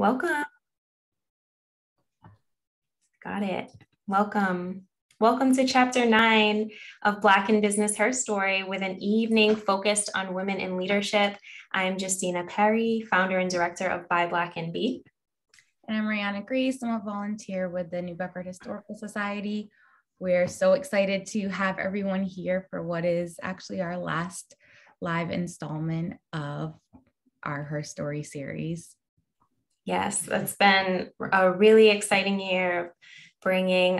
Welcome. Got it. Welcome. Welcome to Chapter 9 of Black in Business, Her Story, with an evening focused on women in leadership. I'm Justina Perry, founder and director of Buy Black and Be. And I'm Rihanna Grace. I'm a volunteer with the New Bedford Historical Society. We're so excited to have everyone here for what is actually our last live installment of our Her Story series. Yes, it's been a really exciting year bringing,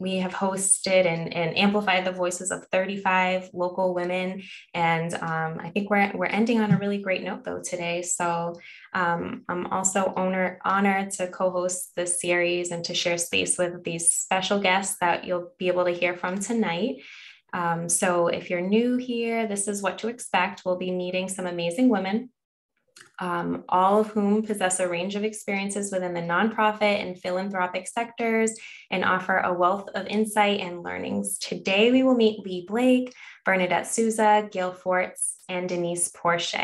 we have hosted and amplified the voices of 35 local women. And I think we're ending on a really great note though today. So I'm also honored to co-host this series and to share space with these special guests that you'll be able to hear from tonight. So if you're new here, this is what to expect. We'll be meeting some amazing women, all of whom possess a range of experiences within the nonprofit and philanthropic sectors and offer a wealth of insight and learnings. Today, we will meet Lee Blake, Bernadette Souza, Gail Fortes, and Denise Porche.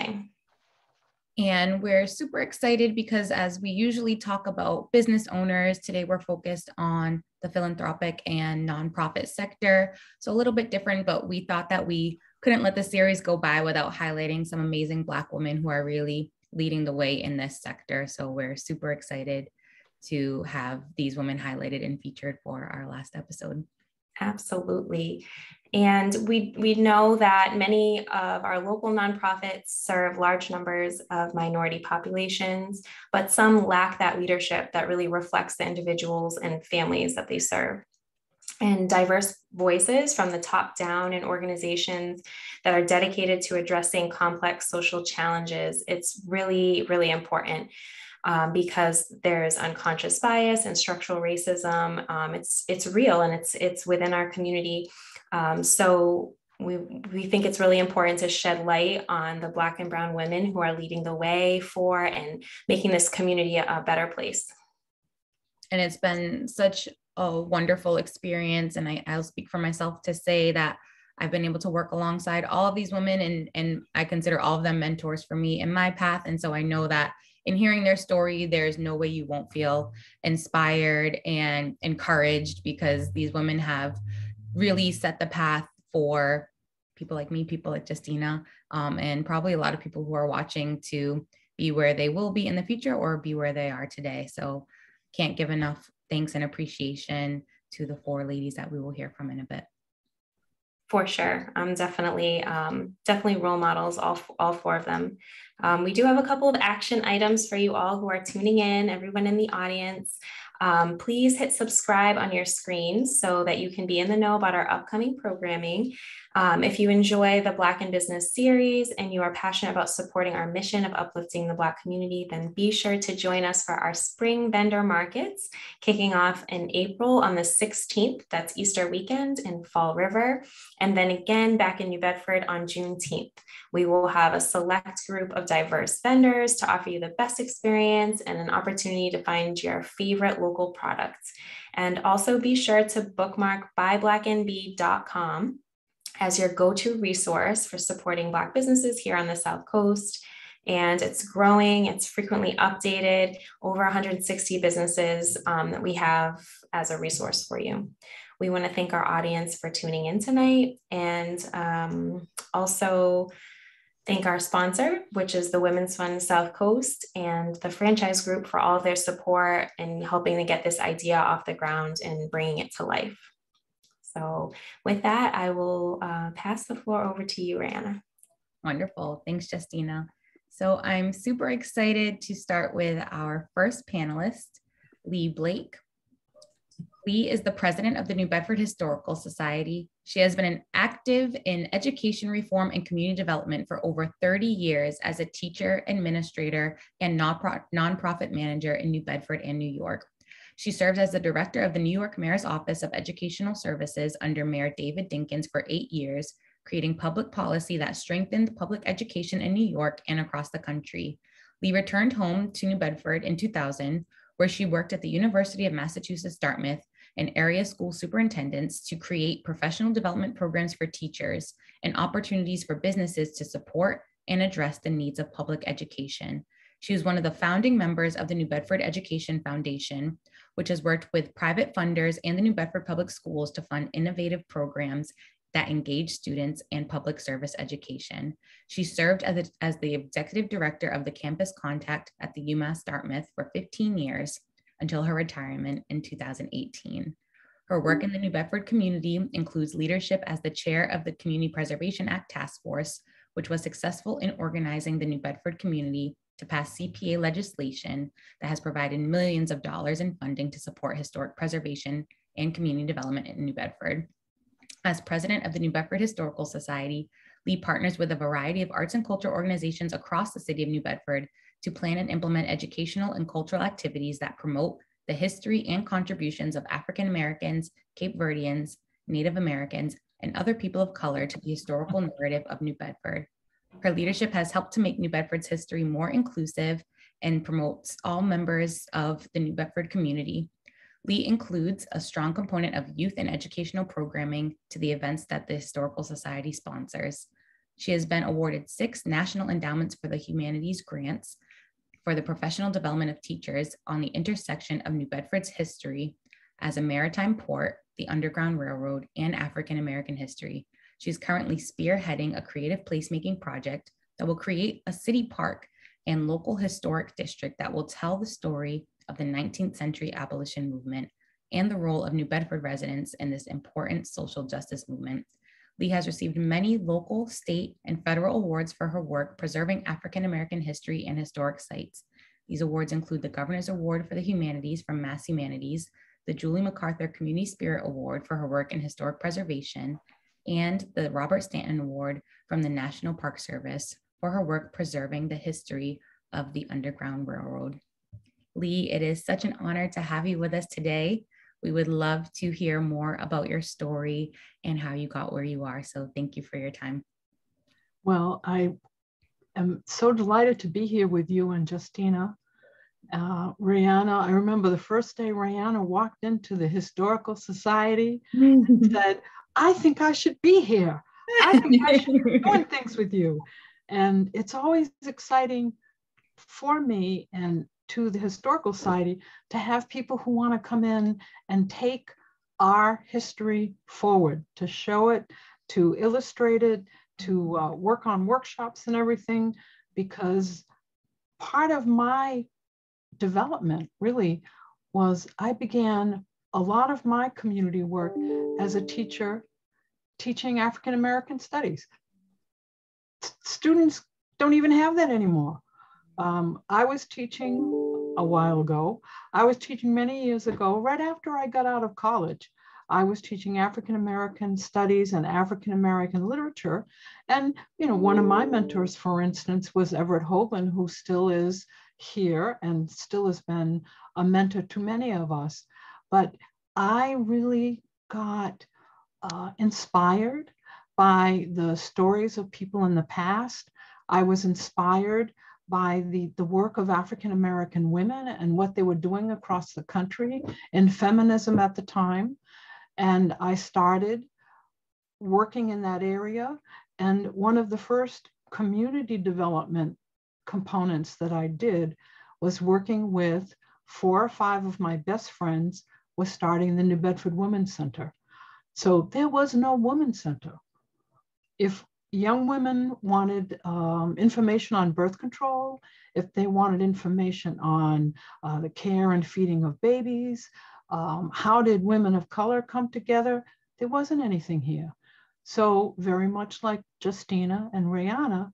And we're super excited because as we usually talk about business owners, today we're focused on the philanthropic and nonprofit sector. So a little bit different, but we thought that we couldn't let the series go by without highlighting some amazing Black women who are really leading the way in this sector. So we're super excited to have these women highlighted and featured for our last episode. Absolutely. And we know that many of our local nonprofits serve large numbers of minority populations, but some lack that leadership that really reflects the individuals and families that they serve. And diverse voices from the top down in organizations that are dedicated to addressing complex social challenges. It's really, really important because there's unconscious bias and structural racism. It's real and it's within our community. So we think it's really important to shed light on the Black and Brown women who are leading the way for and making this community a better place. And it's been such a wonderful experience. And I'll speak for myself to say that I've been able to work alongside all of these women and I consider all of them mentors for me in my path. And so I know that in hearing their story, there's no way you won't feel inspired and encouraged because these women have really set the path for people like me, people like Justina, and probably a lot of people who are watching to be where they will be in the future or be where they are today. So can't give enough thanks and appreciation to the four ladies that we will hear from in a bit. For sure. Definitely role models, all four of them. We do have a couple of action items for you all who are tuning in, everyone in the audience. Please hit subscribe on your screen so that you can be in the know about our upcoming programming. If you enjoy the Black in Business series and you are passionate about supporting our mission of uplifting the Black community, then be sure to join us for our spring vendor markets kicking off in April on the 16th. That's Easter weekend in Fall River. And then again back in New Bedford on Juneteenth. We will have a select group of diverse vendors to offer you the best experience and an opportunity to find your favorite local products. And also be sure to bookmark buyblackandbe.com as your go-to resource for supporting Black businesses here on the South Coast. And it's growing, it's frequently updated, over 160 businesses that we have as a resource for you. We want to thank our audience for tuning in tonight and also thank our sponsor, which is the Women's Fund South Coast and the franchise group for all of their support and helping to get this idea off the ground and bringing it to life. So with that, I will pass the floor over to you, Rihanna. Wonderful. Thanks, Justina. So I'm super excited to start with our first panelist, Lee Blake. Lee is the president of the New Bedford Historical Society. She has been active in education reform and community development for over 30 years as a teacher, administrator, and nonprofit manager in New Bedford and New York. She serves as the director of the New York Mayor's Office of Educational Services under Mayor David Dinkins for 8 years, creating public policy that strengthened public education in New York and across the country. Lee returned home to New Bedford in 2000, where she worked at the University of Massachusetts Dartmouth and area school superintendents to create professional development programs for teachers and opportunities for businesses to support and address the needs of public education. She was one of the founding members of the New Bedford Education Foundation, which has worked with private funders and the New Bedford Public Schools to fund innovative programs that engage students and public service education. She served as the executive director of the campus contact at the UMass Dartmouth for 15 years until her retirement in 2018. Her work in the New Bedford community includes leadership as the chair of the Community Preservation Act Task Force, which was successful in organizing the New Bedford community to pass CPA legislation that has provided millions of dollars in funding to support historic preservation and community development in New Bedford. As president of the New Bedford Historical Society, Lee partners with a variety of arts and culture organizations across the city of New Bedford to plan and implement educational and cultural activities that promote the history and contributions of African Americans, Cape Verdeans, Native Americans, and other people of color to the historical narrative of New Bedford. Her leadership has helped to make New Bedford's history more inclusive and promotes all members of the New Bedford community. Lee includes a strong component of youth and educational programming to the events that the Historical Society sponsors. She has been awarded 6 National Endowments for the Humanities grants for the professional development of teachers on the intersection of New Bedford's history as a maritime port, the Underground Railroad, and African American history. She's currently spearheading a creative placemaking project that will create a city park and local historic district that will tell the story of the 19th century abolition movement and the role of New Bedford residents in this important social justice movement. Lee has received many local, state, and federal awards for her work preserving African American history and historic sites. These awards include the Governor's Award for the Humanities from Mass Humanities, the Julie MacArthur Community Spirit Award for her work in historic preservation, and the Robert Stanton Award from the National Park Service for her work preserving the history of the Underground Railroad. Lee, it is such an honor to have you with us today. We would love to hear more about your story and how you got where you are. So thank you for your time. Well, I am so delighted to be here with you and Justina. Rihanna, I remember the first day Rihanna walked into the Historical Society and said, I think I should be here. I think I should be doing things with you. And it's always exciting for me and to the Historical Society to have people who want to come in and take our history forward, to show it, to illustrate it, to work on workshops and everything, because part of my development really was I began a lot of my community work as a teacher teaching African American studies. Students don't even have that anymore. I was teaching a while ago. I was teaching many years ago, right after I got out of college. I was teaching African American studies and African American literature. And, you know, one of my mentors, for instance, was Everett Hoban, who still is here and still has been a mentor to many of us. But I really got inspired by the stories of people in the past. I was inspired by the work of African American women and what they were doing across the country in feminism at the time. And I started working in that area. And one of the first community development components that I did was working with 4 or 5 of my best friends was starting the New Bedford Women's Center. So there was no women's center. If young women wanted information on birth control, if they wanted information on the care and feeding of babies, how did women of color come together, there wasn't anything here. So very much like Justina and Rihanna,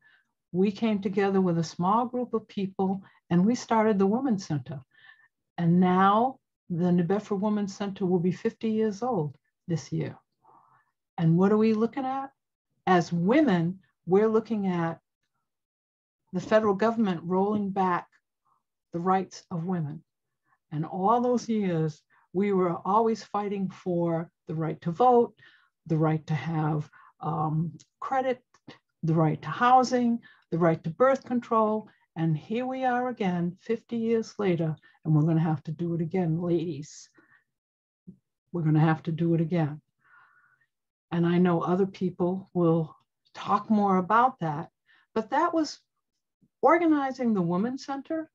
we came together with a small group of people and we started the Women's Center. And now the New Bedford Women's Center will be 50 years old this year. And what are we looking at? As women, we're looking at the federal government rolling back the rights of women. And all those years, we were always fighting for the right to vote, the right to have credit, the right to housing, the right to birth control. And here we are again, 50 years later, and we're going to have to do it again, ladies. We're going to have to do it again. And I know other people will talk more about that, but that was organizing the Women's Center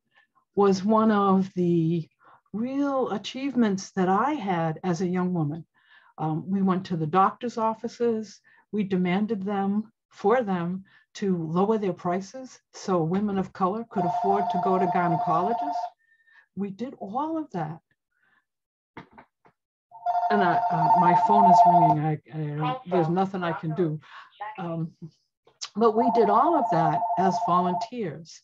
was one of the real achievements that I had as a young woman. We went to the doctor's offices. We demanded for them to lower their prices so women of color could afford to go to gynecologists. We did all of that. And my phone is ringing. There's nothing I can do. But we did all of that as volunteers.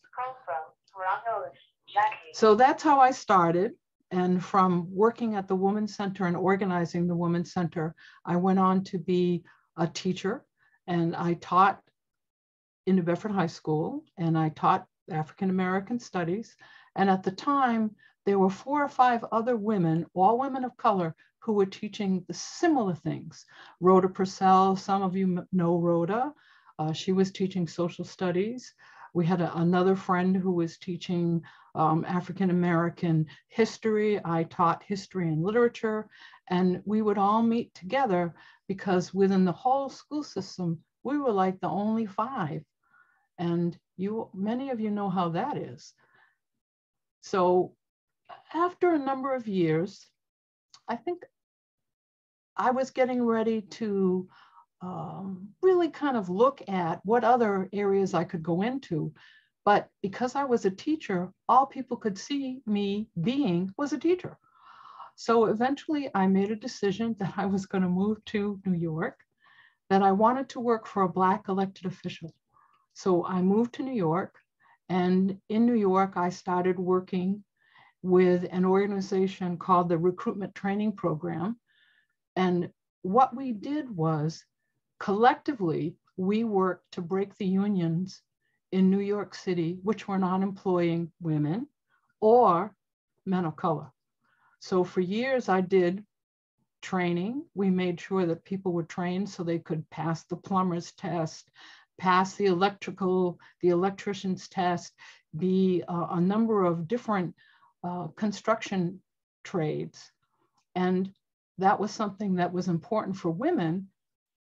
So that's how I started. And from working at the Women's Center and organizing the Women's Center, I went on to be a teacher, and I taught in New Bedford High School, and I taught African American studies. And at the time, there were 4 or 5 other women, all women of color, who were teaching the similar things. Rhoda Purcell, some of you know Rhoda. She was teaching social studies. We had another friend who was teaching African American history. I taught history and literature, and we would all meet together because within the whole school system, we were like the only 5. And many of you know how that is. So after a number of years, I think I was getting ready to really kind of look at what other areas I could go into. But because I was a teacher, all people could see me being was a teacher. So eventually I made a decision that I was going to move to New York, that I wanted to work for a Black elected official. So I moved to New York, and in New York, I started working with an organization called the Recruitment Training Program. And what we did was, collectively, we worked to break the unions in New York City, which were not employing women or men of color. So for years, I did training. We made sure that people were trained so they could pass the plumber's test, pass the electrician's test, be a number of different construction trades. And that was something that was important for women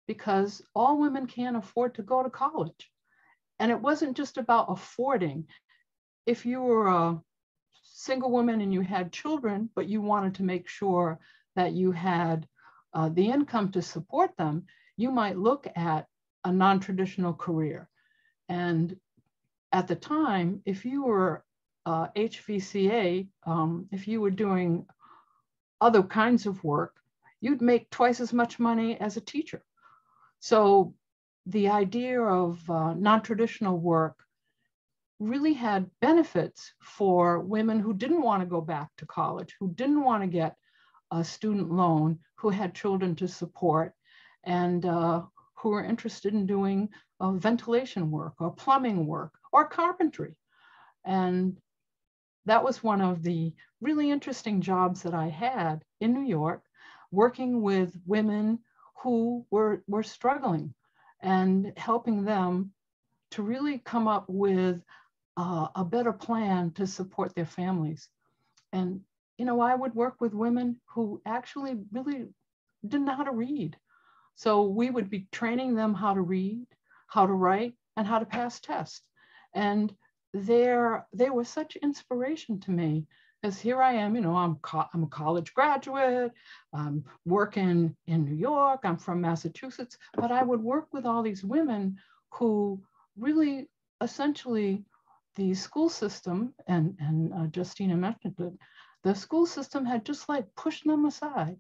because all women can't afford to go to college. And it wasn't just about affording. If you were a single woman and you had children, but you wanted to make sure that you had the income to support them, you might look at a non-traditional career. And at the time, if you were HVCA, if you were doing other kinds of work, you'd make twice as much money as a teacher. So the idea of non-traditional work really had benefits for women who didn't want to go back to college, who didn't want to get a student loan, who had children to support, and who were interested in doing ventilation work or plumbing work or carpentry. And that was one of the really interesting jobs that I had in New York, working with women who were struggling and helping them to really come up with a better plan to support their families. And, you know, I would work with women who actually really didn't know how to read. So we would be training them how to read, how to write, and how to pass tests. And they were such inspiration to me, because here I am, you know, I'm a college graduate, I'm working in New York, I'm from Massachusetts, but I would work with all these women who really, essentially, the school system, and Justina mentioned it, the school system had just like pushed them aside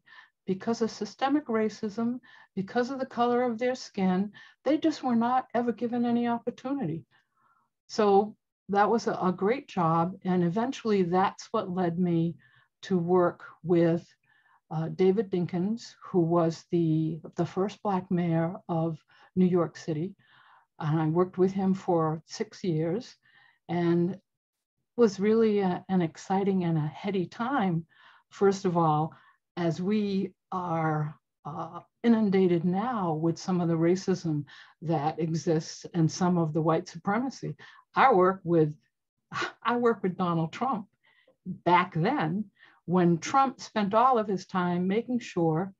because of systemic racism, because of the color of their skin. They just were not ever given any opportunity. So that was a great job. And eventually that's what led me to work with David Dinkins, who was the first Black mayor of New York City. And I worked with him for 6 years, and was really an exciting and a heady time. First of all, as we are inundated now with some of the racism that exists and some of the white supremacy. I work with Donald Trump back then, when Trump spent all of his time making sure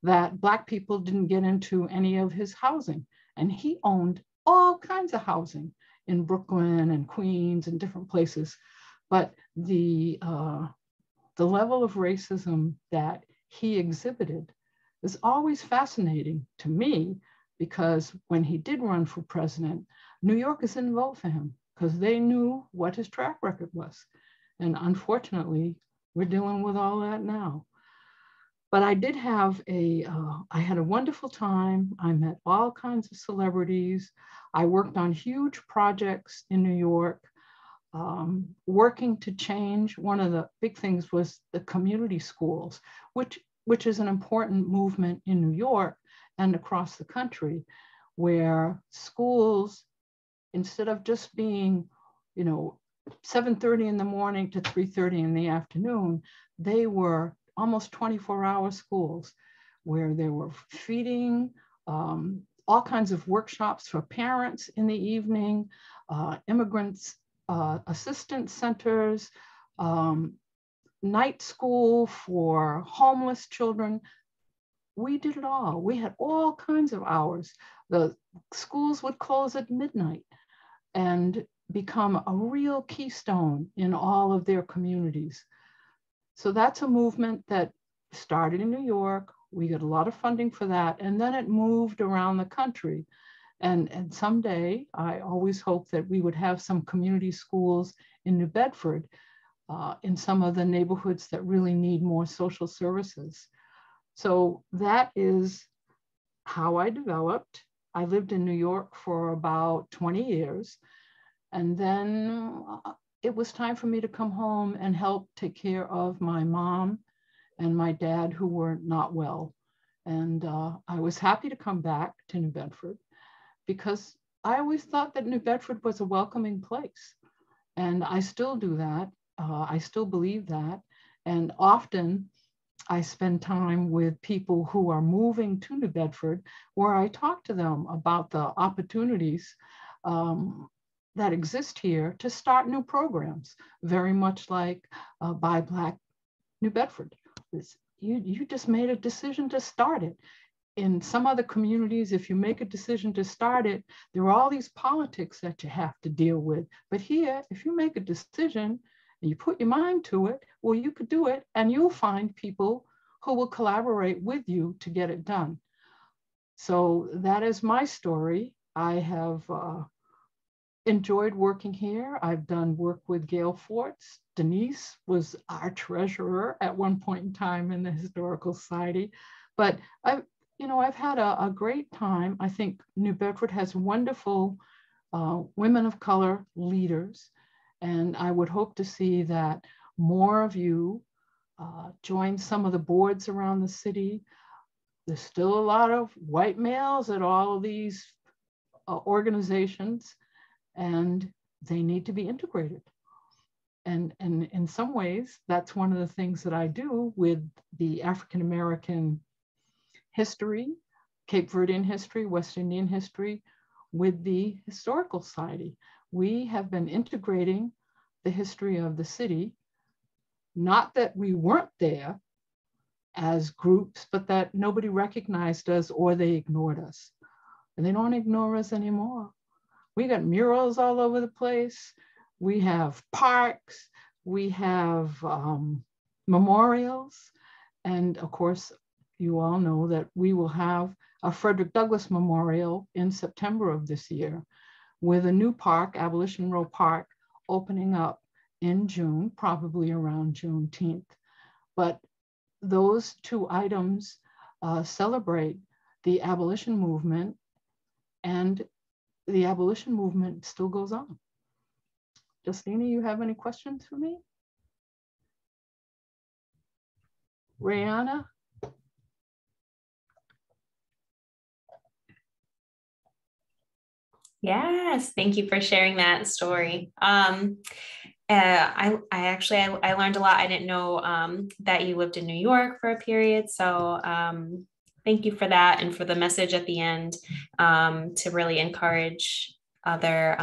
that Black people didn't get into any of his housing. And he owned all kinds of housing in Brooklyn and Queens and different places. But the level of racism that he exhibited is always fascinating to me, because when he did run for president, New Yorkers didn't vote for him because they knew what his track record was. And unfortunately, we're dealing with all that now. But I did have I had a wonderful time. I met all kinds of celebrities. I worked on huge projects in New York, working to change. One of the big things was the community schools, which is an important movement in New York and across the country, where schools, instead of just being, 7:30 in the morning to 3:30 in the afternoon, they were almost 24-hour schools where they were feeding, all kinds of workshops for parents in the evening, immigrants, assistance centers, night school for homeless children. We did it all. We had all kinds of hours. The schools would close at midnight and become a real keystone in all of their communities. So that's a movement that started in New York. We got a lot of funding for that. And then it moved around the country. And someday, I always hope that we would have some community schools in New Bedford, in some of the neighborhoods that really need more social services. So that is how I developed. I lived in New York for about 20 years. And then it was time for me to come home and help take care of my mom and my dad, who were not well. And I was happy to come back to New Bedford, because I always thought that New Bedford was a welcoming place. And I still do that. I still believe that. And often I spend time with people who are moving to New Bedford, where I talk to them about the opportunities that exist here to start new programs, very much like Buy Black New Bedford. You just made a decision to start it. In some other communities, if you make a decision to start it, there are all these politics that you have to deal with. But here, if you make a decision and you put your mind to it, well, you could do it, and you'll find people who will collaborate with you to get it done. So that is my story. I have enjoyed working here. I've done work with Gail Fortes. Denise was our treasurer at one point in time in the Historical Society. But I've had a great time. I think New Bedford has wonderful women of color leaders. And I would hope to see that more of you join some of the boards around the city. There's still a lot of white males at all of these organizations, and they need to be integrated. And in some ways, that's one of the things that I do with the African American history, Cape Verdean history, West Indian history, with the Historical Society. We have been integrating the history of the city, not that we weren't there as groups, but that nobody recognized us or they ignored us. And they don't ignore us anymore. We got murals all over the place. We have parks. We have memorials. And of course, you all know that we will have a Frederick Douglass Memorial in September of this year, with a new park, Abolition Row Park, opening up in June, probably around Juneteenth. But those two items celebrate the abolition movement, and the abolition movement still goes on. Justina, you have any questions for me? Rihanna? Yes, thank you for sharing that story. I learned a lot. I didn't know that you lived in New York for a period. So thank you for that, and for the message at the end to really encourage other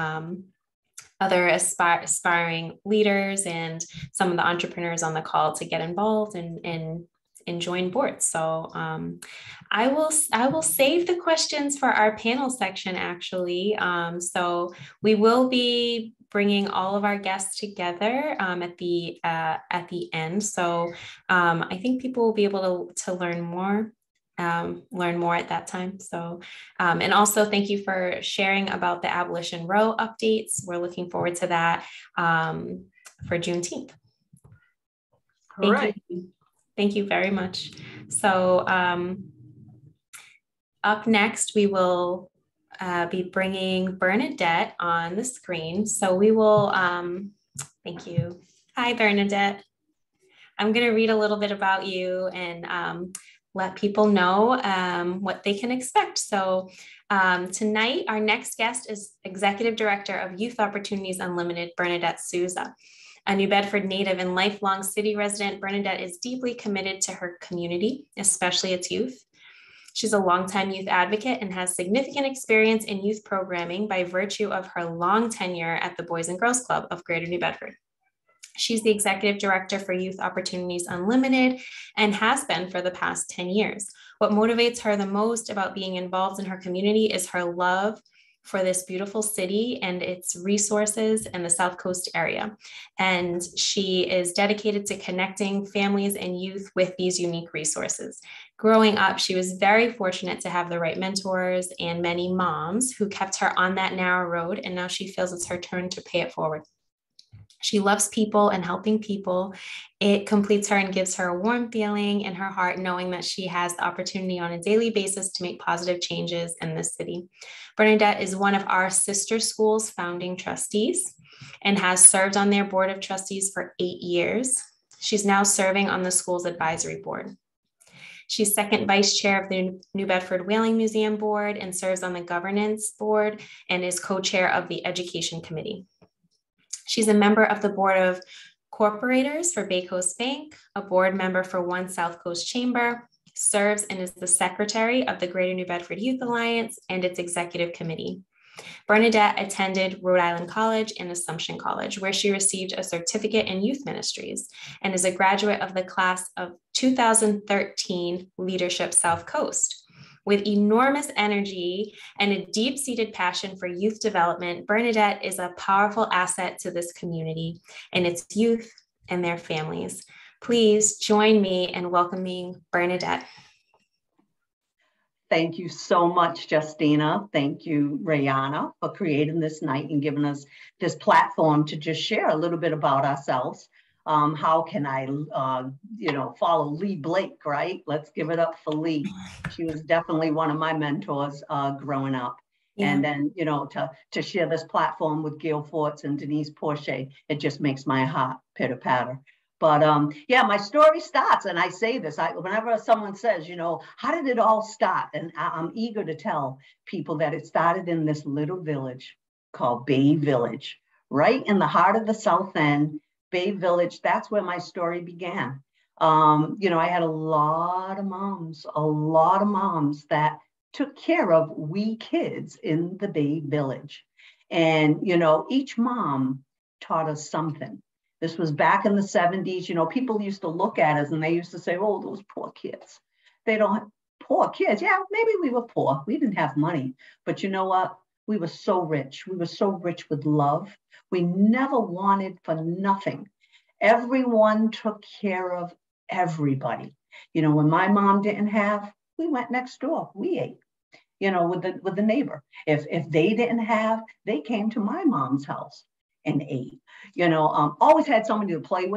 aspiring leaders and some of the entrepreneurs on the call to get involved in join boards. So I will save the questions for our panel section, actually. So we will be bringing all of our guests together at the end. So I think people will be able to learn more at that time. So, and also thank you for sharing about the Abolition Row updates. We're looking forward to that for Juneteenth. Thank you very much. So up next, we will be bringing Bernadette on the screen. So we will, thank you. Hi, Bernadette. I'm going to read a little bit about you and let people know what they can expect. So tonight, our next guest is Executive Director of Youth Opportunities Unlimited, Bernadette Souza. A New Bedford native and lifelong city resident, Bernadette is deeply committed to her community, especially its youth. She's a longtime youth advocate and has significant experience in youth programming by virtue of her long tenure at the Boys and Girls Club of Greater New Bedford. She's the Executive Director for Youth Opportunities Unlimited and has been for the past 10 years. What motivates her the most about being involved in her community is her love for this beautiful city and its resources in the South Coast area. And she is dedicated to connecting families and youth with these unique resources. Growing up, she was very fortunate to have the right mentors and many moms who kept her on that narrow road, and now she feels it's her turn to pay it forward. She loves people and helping people. It completes her and gives her a warm feeling in her heart, knowing that she has the opportunity on a daily basis to make positive changes in this city. Bernadette is one of our sister schools' founding trustees and has served on their board of trustees for 8 years. She's now serving on the school's advisory board. She's second vice chair of the New Bedford Whaling Museum board and serves on the governance board and is co-chair of the education committee. She's a member of the board of corporators for Bay Coast Bank, a board member for One South Coast Chamber, serves and is the secretary of the Greater New Bedford Youth Alliance and its executive committee. Bernadette attended Rhode Island College and Assumption College, where she received a certificate in youth ministries and is a graduate of the class of 2013 Leadership South Coast. With enormous energy and a deep-seated passion for youth development, Bernadette is a powerful asset to this community and its youth and their families. Please join me in welcoming Bernadette. Thank you so much, Justina. Thank you, Rayana, for creating this night and giving us this platform to just share a little bit about ourselves. How can I, follow Lee Blake, right? Let's give it up for Lee. She was definitely one of my mentors growing up. Yeah. And then, to share this platform with Gail Fortes and Denise Porche, it just makes my heart pitter patter. But my story starts, and I say this, whenever someone says, how did it all start? And I'm eager to tell people that it started in this little village called Bay Village, right in the heart of the South End. Bay Village, that's where my story began. I had a lot of moms that took care of we kids in the Bay Village. And, each mom taught us something. This was back in the 70s. People used to look at us and they used to say, oh, those poor kids. They don't have poor kids. Yeah, maybe we were poor. We didn't have money. But you know what? We were so rich. We were so rich with love. We never wanted for nothing. Everyone took care of everybody. When my mom didn't have, we went next door. We ate, with the neighbor. If they didn't have, they came to my mom's house and ate. Always had somebody to play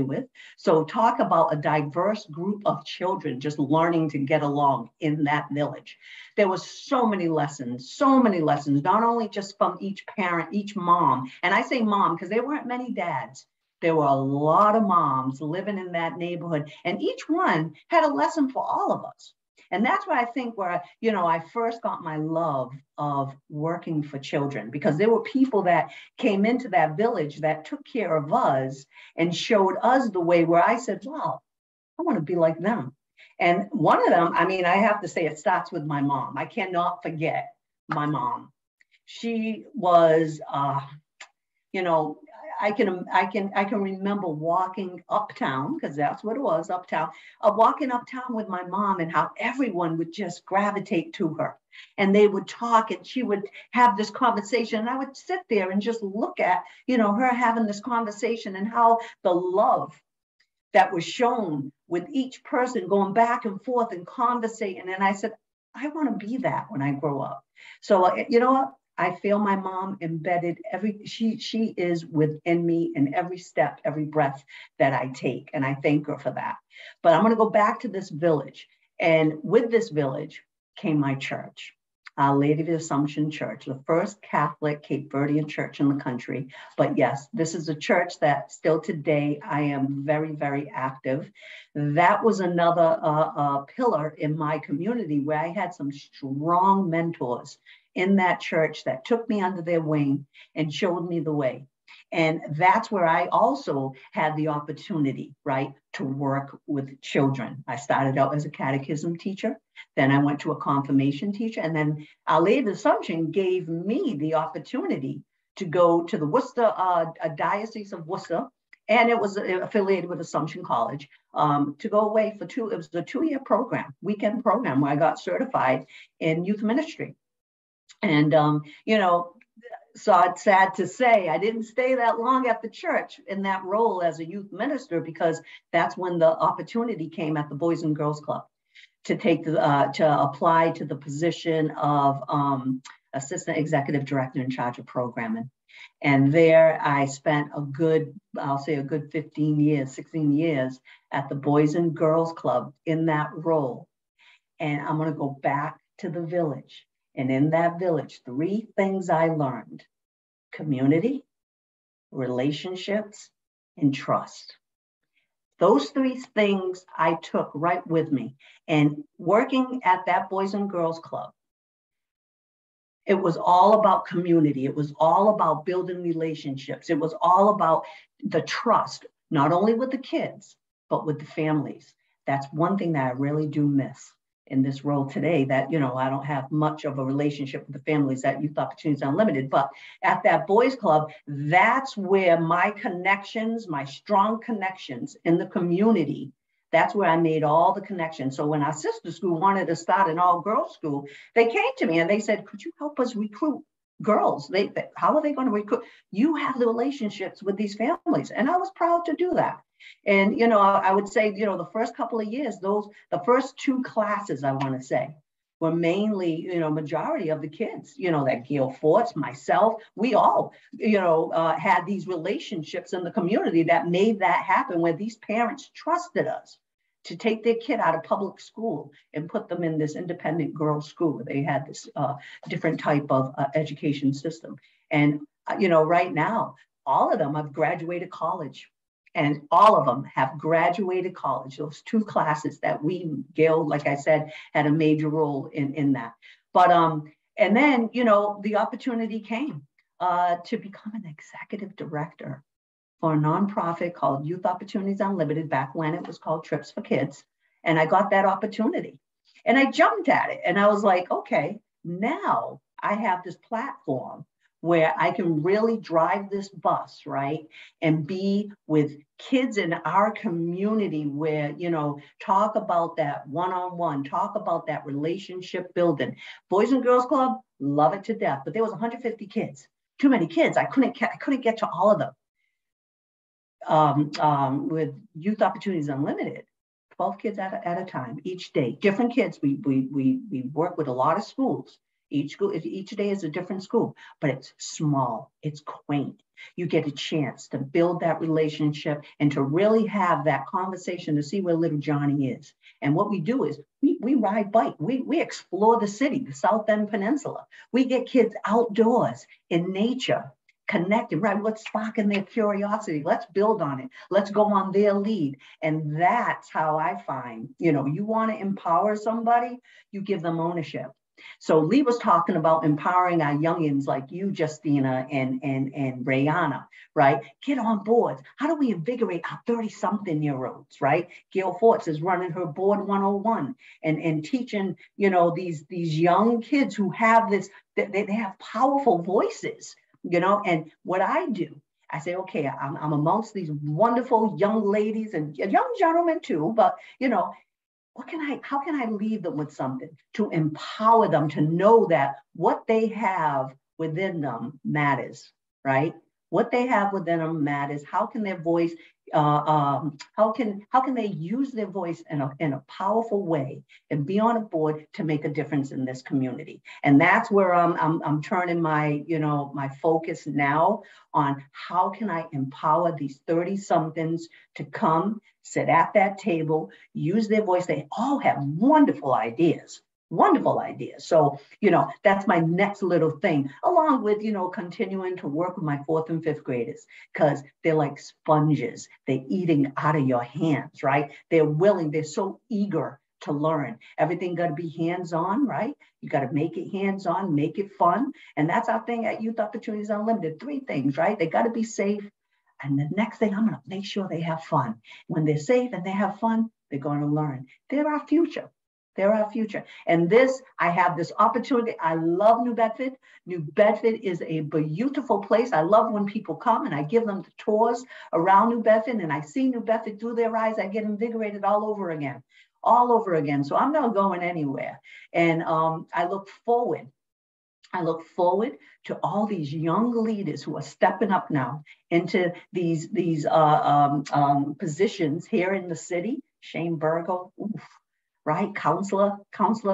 with, So talk about a diverse group of children just learning to get along in that village. There was so many lessons, not only just from each parent, each mom. And I say mom because there weren't many dads. There were a lot of moms living in that neighborhood, and each one had a lesson for all of us. And that's where I think I first got my love of working for children, because there were people that came into that village that took care of us and showed us the way where I said, wow, I want to be like them. And one of them, I have to say, it starts with my mom. I cannot forget my mom. She was, I can remember walking uptown, because that's what it was, uptown, walking uptown with my mom, and how everyone would just gravitate to her, and they would talk, and she would have this conversation, and I would sit there and just look at, her having this conversation, and how the love that was shown with each person going back and forth and conversating. And I said, I want to be that when I grow up. So you know what? I feel my mom embedded she is within me in every step, every breath that I take. And I thank her for that. But I'm going to go back to this village. And with this village came my church, Our Lady of the Assumption Church, the first Catholic Cape Verdean church in the country. But yes, this is a church that still today I am very, very active. That was another pillar in my community, where I had some strong mentors in that church that took me under their wing and showed me the way. And that's where I also had the opportunity, right, to work with children. I started out as a catechism teacher, then I went to a confirmation teacher, and then Our Lady of the Assumption gave me the opportunity to go to the Worcester, a Diocese of Worcester, and it was affiliated with Assumption College, to go away for it was a 2-year program, weekend program, where I got certified in youth ministry. And, so it's sad to say I didn't stay that long at the church in that role as a youth minister, because that's when the opportunity came at the Boys and Girls Club to take to apply to the position of assistant executive director in charge of programming. And there I spent I'll say a good 15 years, 16 years at the Boys and Girls Club in that role. And I'm going to go back to the village. And in that village, 3 things I learned: community, relationships, and trust. Those 3 things I took right with me. And working at that Boys and Girls Club, it was all about community. It was all about building relationships. It was all about the trust, not only with the kids, but with the families. That's one thing that I really do miss in this role today, that, I don't have much of a relationship with the families at Youth Opportunities Unlimited. But at that boys club, that's where my connections, my strong connections in the community, that's where I made all the connections. So when our sister school wanted to start an all-girls school, they came to me and they said, could you help us recruit girls? How are they going to recruit? You have the relationships with these families. And I was proud to do that. And, I would say, the first couple of years, the first 2 classes, I want to say, were mainly, majority of the kids, that Gail Fortes, myself, we all, had these relationships in the community that made that happen, where these parents trusted us to take their kid out of public school and put them in this independent girls' school, where they had this different type of education system. And, right now, all of them have graduated college. And all of them have graduated college. Those 2 classes that Gail, like I said, had a major role in that. But, and then, the opportunity came to become an executive director for a nonprofit called Youth Opportunities Unlimited, back when it was called Trips for Kids. And I got that opportunity. And I jumped at it. And I was like, okay, now I have this platform where I can really drive this bus, right? And be with kids in our community where, talk about that one-on-one, talk about that relationship building. Boys and Girls Club, love it to death, but there was 150 kids, too many kids. I couldn't get to all of them. With Youth Opportunities Unlimited, 12 kids at a time, each day, different kids. We work with a lot of schools. Each day is a different school, but it's small, it's quaint. You get a chance to build that relationship and to really have that conversation to see where little Johnny is. And what we do is we ride bike, we explore the city, the South End Peninsula. We get kids outdoors in nature, connected, right? What's sparking their curiosity? Let's build on it. Let's go on their lead. And that's how I find, you want to empower somebody, you give them ownership. So Lee was talking about empowering our youngins like you, Justina, and Brianna, right? Get on boards. How do we invigorate our 30-something-year-olds, right? Gail Fortes is running her Board 101 and teaching, these young kids who have this, they have powerful voices, and what I do, I say, okay, I'm amongst these wonderful young ladies and young gentlemen too, but how can I leave them with something to empower them to know that what they have within them matters, right? What they have within them matters. How can their voice, how can they use their voice in a powerful way and be on a board to make a difference in this community? And that's where I'm turning my my focus now on how can I empower these 30-somethings to come sit at that table, use their voice. They all have wonderful ideas. Wonderful ideas. So, that's my next little thing, along with, continuing to work with my 4th and 5th graders, because they're like sponges. They're eating out of your hands, right? They're so eager to learn. Everything got to be hands-on, right? You got to make it hands-on, make it fun. And that's our thing at Youth Opportunities Unlimited. 3 things, right? They got to be safe. And the next thing, I'm going to make sure they have fun. When they're safe and they have fun, they're going to learn. They're our future. They're our future. And I have this opportunity. I love New Bedford. New Bedford is a beautiful place. I love when people come and I give them the tours around New Bedford and I see New Bedford through their eyes. I get invigorated all over again. So I'm not going anywhere. And I look forward to all these young leaders who are stepping up now into these positions here in the city. Shane Burgo, right? Counselor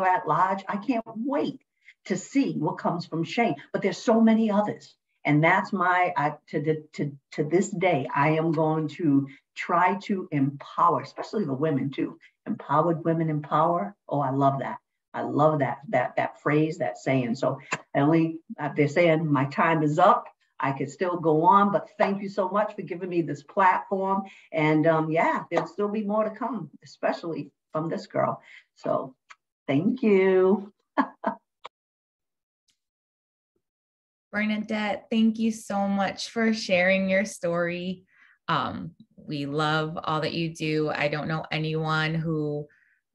at large. I can't wait to see what comes from Shane. But there's so many others, and that's to this day, I am going to try to empower, especially the women too. Empowered women empower. Oh, I love that. I love that phrase, that saying. So they're saying my time is up. I could still go on, but thank you so much for giving me this platform. And there'll still be more to come, especially from this girl. So thank you. Bernadette, thank you so much for sharing your story. We love all that you do. I don't know anyone who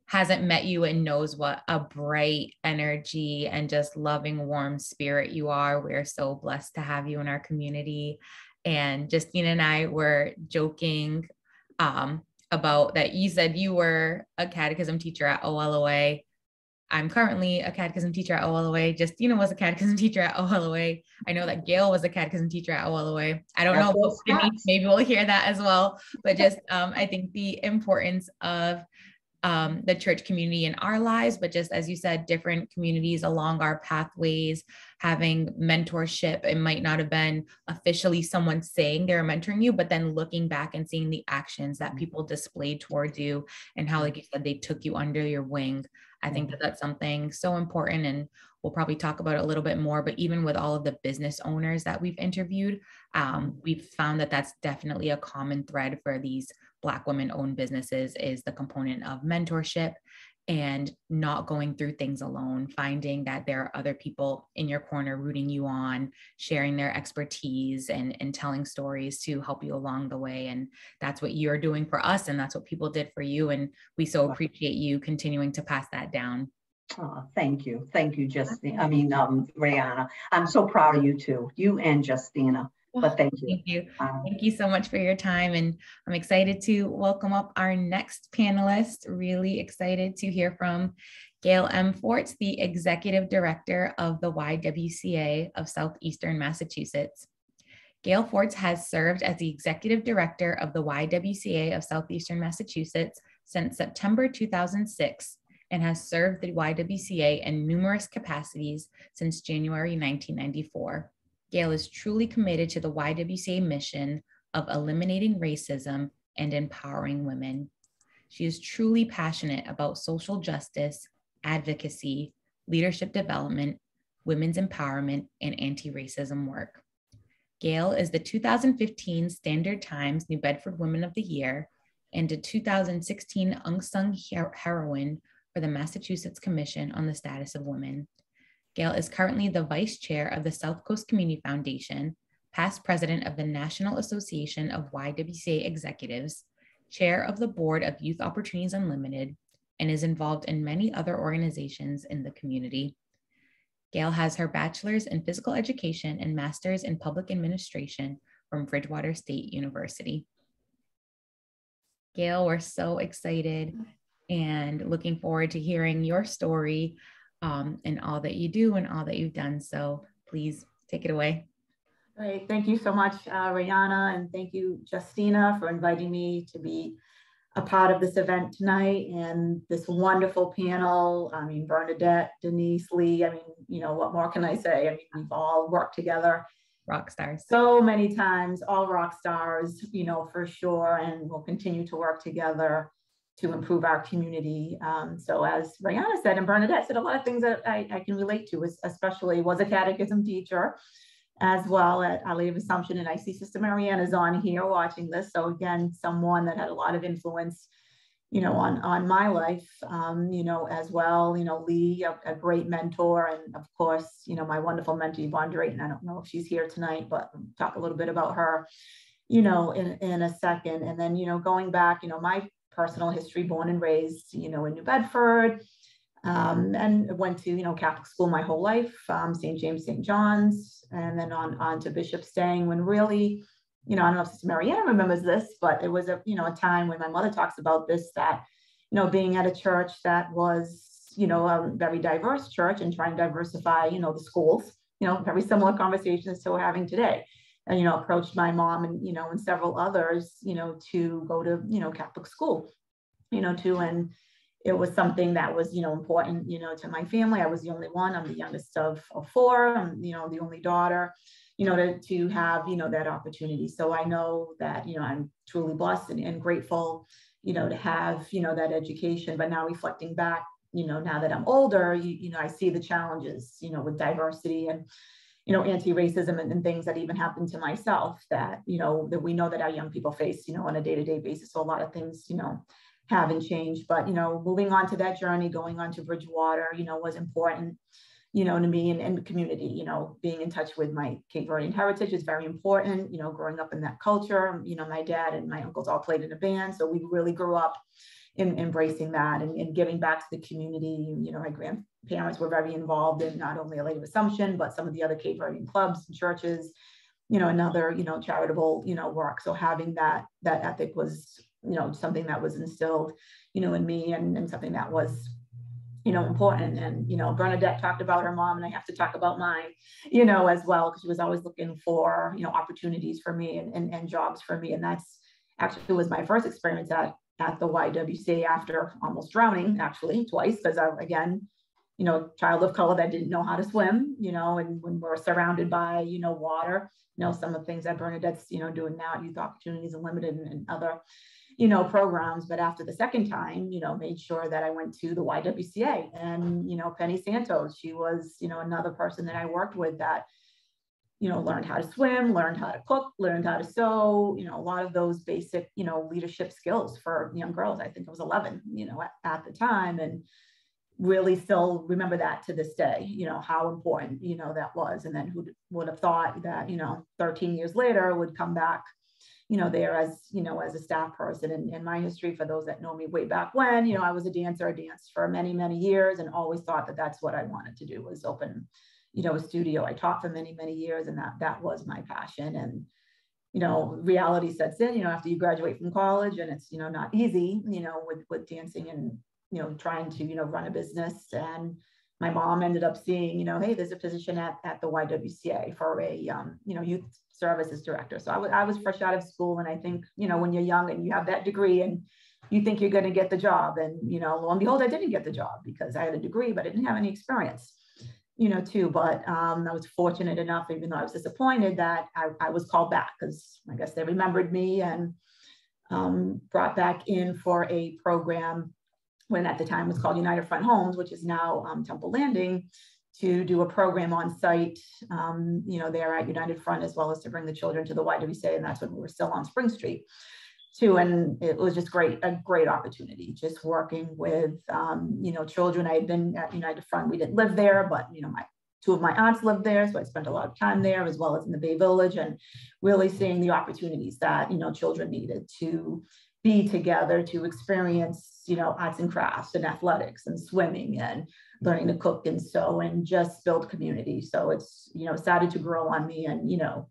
hasn't met you and knows what a bright energy and just loving, warm spirit you are. We're so blessed to have you in our community. And Justina and I were joking about that. You said you were a catechism teacher at OLOA. I'm currently a catechism teacher at OLOA. Justina was a catechism teacher at OLOA. I know that Gail was a catechism teacher at OLOA. I don't know if Denise, maybe we'll hear that as well. But just I think the importance of the church community in our lives, but just as you said, different communities along our pathways, having mentorship. It might not have been officially someone saying they're mentoring you, but then looking back and seeing the actions that people displayed towards you and how, like you said, they took you under your wing. I think that that's something so important, and we'll probably talk about it a little bit more, but even with all of the business owners that we've interviewed, we've found that that's definitely a common thread for these Black women-owned businesses is the component of mentorship and not going through things alone, finding that there are other people in your corner rooting you on, sharing their expertise and telling stories to help you along the way. And that's what you're doing for us, and that's what people did for you. And we so appreciate you continuing to pass that down. Oh, thank you. Thank you, Justina. Rihanna. I'm so proud of you too, you and Justina. But thank you. Thank you. Thank you so much for your time. And I'm excited to welcome up our next panelist. Really excited to hear from Gail M. Fortes, the Executive Director of the YWCA of Southeastern Massachusetts. Gail Fortes has served as the Executive Director of the YWCA of Southeastern Massachusetts since September 2006 and has served the YWCA in numerous capacities since January 1994. Gail is truly committed to the YWCA mission of eliminating racism and empowering women. She is truly passionate about social justice, advocacy, leadership development, women's empowerment, and anti-racism work. Gail is the 2015 Standard Times New Bedford Women of the Year and a 2016 Unsung Heroine for the Massachusetts Commission on the Status of Women. Gail is currently the Vice Chair of the South Coast Community Foundation, past President of the National Association of YWCA Executives, Chair of the Board of Youth Opportunities Unlimited, and is involved in many other organizations in the community. Gail has her bachelor's in physical education and master's in public administration from Bridgewater State University. Gail, we're so excited and looking forward to hearing your story and all that you do and all that you've done. So please take it away. Great. Thank you so much, Rihanna, and thank you, Justina, for inviting me to be a part of this event tonight and this wonderful panel. I mean, Bernadette, Denise, Lee, I mean, you know, what more can I say? I mean, we've all worked together. Rock stars. So many times, all rock stars, you know, for sure, and we'll continue to work together to improve our community. So as Rihanna said, and Bernadette said, a lot of things that I can relate to, especially was a catechism teacher as well at Our Lady of Assumption. And I see Sister Marianne is on here watching this. So again, someone that had a lot of influence, you know, on my life, you know, as well, you know, Lee, a great mentor. And of course, you know, my wonderful mentor, Yvonne Drayton. I don't know if she's here tonight, but we'll talk a little bit about her, you know, in a second. And then, you know, going back, you know, my personal history, born and raised, you know, in New Bedford, and went to, you know, Catholic school my whole life, St. James, St. John's, and then on to Bishop Stang, when really, you know, I don't know if Sister Marianne remembers this, but it was a, you know, a time when my mother talks about this, that, you know, being at a church that was, you know, a very diverse church and trying to diversify, you know, the schools, you know, very similar conversations to we're having today. And, you know, approached my mom and, you know, and several others, you know, to go to, you know, Catholic school, you know, too. And it was something that was, you know, important, you know, to my family. I was the only one. I'm the youngest of four. I'm, you know, the only daughter, you know, to have, you know, that opportunity. So I know that, you know, I'm truly blessed and grateful, you know, to have, you know, that education. But now reflecting back, you know, now that I'm older, you know, I see the challenges, you know, with diversity and, you know, anti-racism and things that even happened to myself that, you know, that we know that our young people face, you know, on a day-to-day basis. So a lot of things, you know, haven't changed, but, you know, moving on to that journey, going on to Bridgewater, you know, was important, you know, to me and the community, you know, being in touch with my Cape Verdean heritage is very important, you know, growing up in that culture. You know, my dad and my uncles all played in a band. So we really grew up in embracing that and giving back to the community. You know, my grandparents were very involved in not only A Lady of Assumption, but some of the other Cape Verdean clubs and churches, you know, and other, you know, charitable, you know, work. So having that ethic was, you know, something that was instilled, you know, in me and something that was, you know, important. And, you know, Bernadette talked about her mom, and I have to talk about mine, you know, as well, because she was always looking for, you know, opportunities for me and jobs for me. And that's actually was my first experience at the YWCA after almost drowning, actually twice, because I, again, you know, child of color that didn't know how to swim, you know, and when we're surrounded by, you know, water, you know, some of the things that Bernadette's, you know, doing now at Youth Opportunities Unlimited and other, you know, programs. But after the second time, you know, made sure that I went to the YWCA. And, you know, Penny Santos, she was, you know, another person that I worked with that, you know, learned how to swim, learned how to cook, learned how to sew, you know, a lot of those basic, you know, leadership skills for young girls. I think I was 11, you know, at the time, and really still remember that to this day, you know, how important, you know, that was. And then who would have thought that, you know, 13 years later would come back, you know, there as, you know, as a staff person. And my history, for those that know me way back when, you know, I was a dancer. I danced for many, many years and always thought that that's what I wanted to do, was open, you know, a studio. I taught for many, many years, and that was my passion. And, you know, reality sets in, you know, after you graduate from college, and it's, you know, not easy, you know, with dancing and, you know, trying to, you know, run a business. And my mom ended up seeing, you know, hey, there's a position at the YWCA for a, you know, youth services director. So I was fresh out of school. And I think, you know, when you're young and you have that degree and you think you're going to get the job, and, you know, lo and behold, I didn't get the job because I had a degree, but I didn't have any experience, you know, too. But I was fortunate enough, even though I was disappointed, that I was called back, because I guess they remembered me and brought back in for a program when at the time was called United Front Homes, which is now Temple Landing, to do a program on site, you know, there at United Front, as well as to bring the children to the YWCA. And that's when we were still on Spring Street too. And it was just a great opportunity, just working with, you know, children. I had been at United Front. We didn't live there, but, you know, two of my aunts lived there. So I spent a lot of time there, as well as in the Bay Village, and really seeing the opportunities that, you know, children needed to be together, to experience, you know, arts and crafts and athletics and swimming and learning to cook and sew and just build community. So it's, you know, started to grow on me. And, you know,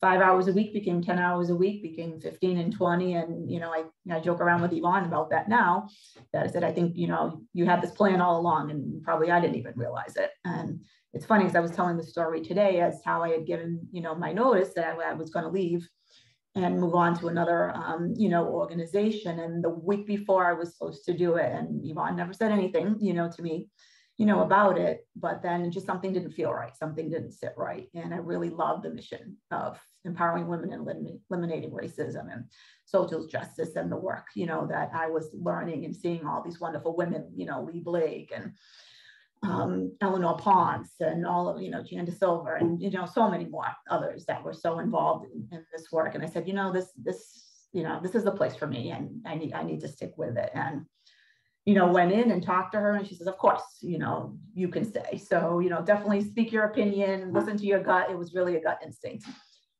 5 hours a week became 10 hours a week, became 15 and 20. And, you know, I joke around with Yvonne about that now, that I said, I think, you know, you had this plan all along, and probably I didn't even realize it. And it's funny, because I was telling the story today as how I had given, you know, my notice that I was going to leave and move on to another, you know, organization. And the week before I was supposed to do it, and Yvonne never said anything, you know, to me, you know, about it, but then just something didn't feel right. Something didn't sit right. And I really love the mission of empowering women and eliminating racism and social justice, and the work, you know, that I was learning and seeing all these wonderful women, you know, Lee Blake and Eleanor Ponce and all of, you know, Jan De Silva, and, you know, so many more others that were so involved in this work. And I said, you know, this, you know, this is the place for me, and I need to stick with it. And, you know, went in and talked to her, and she says, of course, you know, you can stay. So, you know, definitely speak your opinion, listen to your gut. It was really a gut instinct.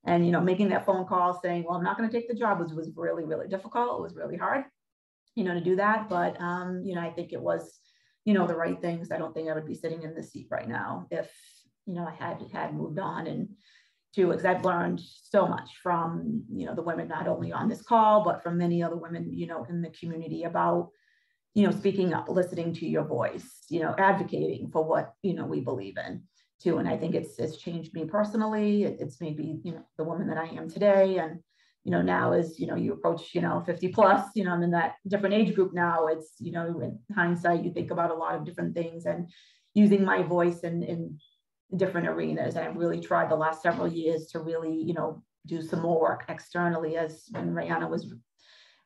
And, you know, making that phone call saying, well, I'm not going to take the job was really, really difficult. It was really hard, you know, to do that. But, you know, I think it was, you know, the right things. I don't think I would be sitting in this seat right now if, you know, I had moved on. And because I've learned so much from, you know, the women, not only on this call, but from many other women, you know, in the community about, you know, speaking up, listening to your voice, you know, advocating for what, you know, we believe in too. And I think it's changed me personally. It's made me, you know, the woman that I am today. And, you know, now as, you know, you approach, you know, 50 plus, you know, I'm in that different age group now. It's, you know, in hindsight, you think about a lot of different things, and using my voice in different arenas. And I've really tried the last several years to really, you know, do some more work externally, as when Rihanna was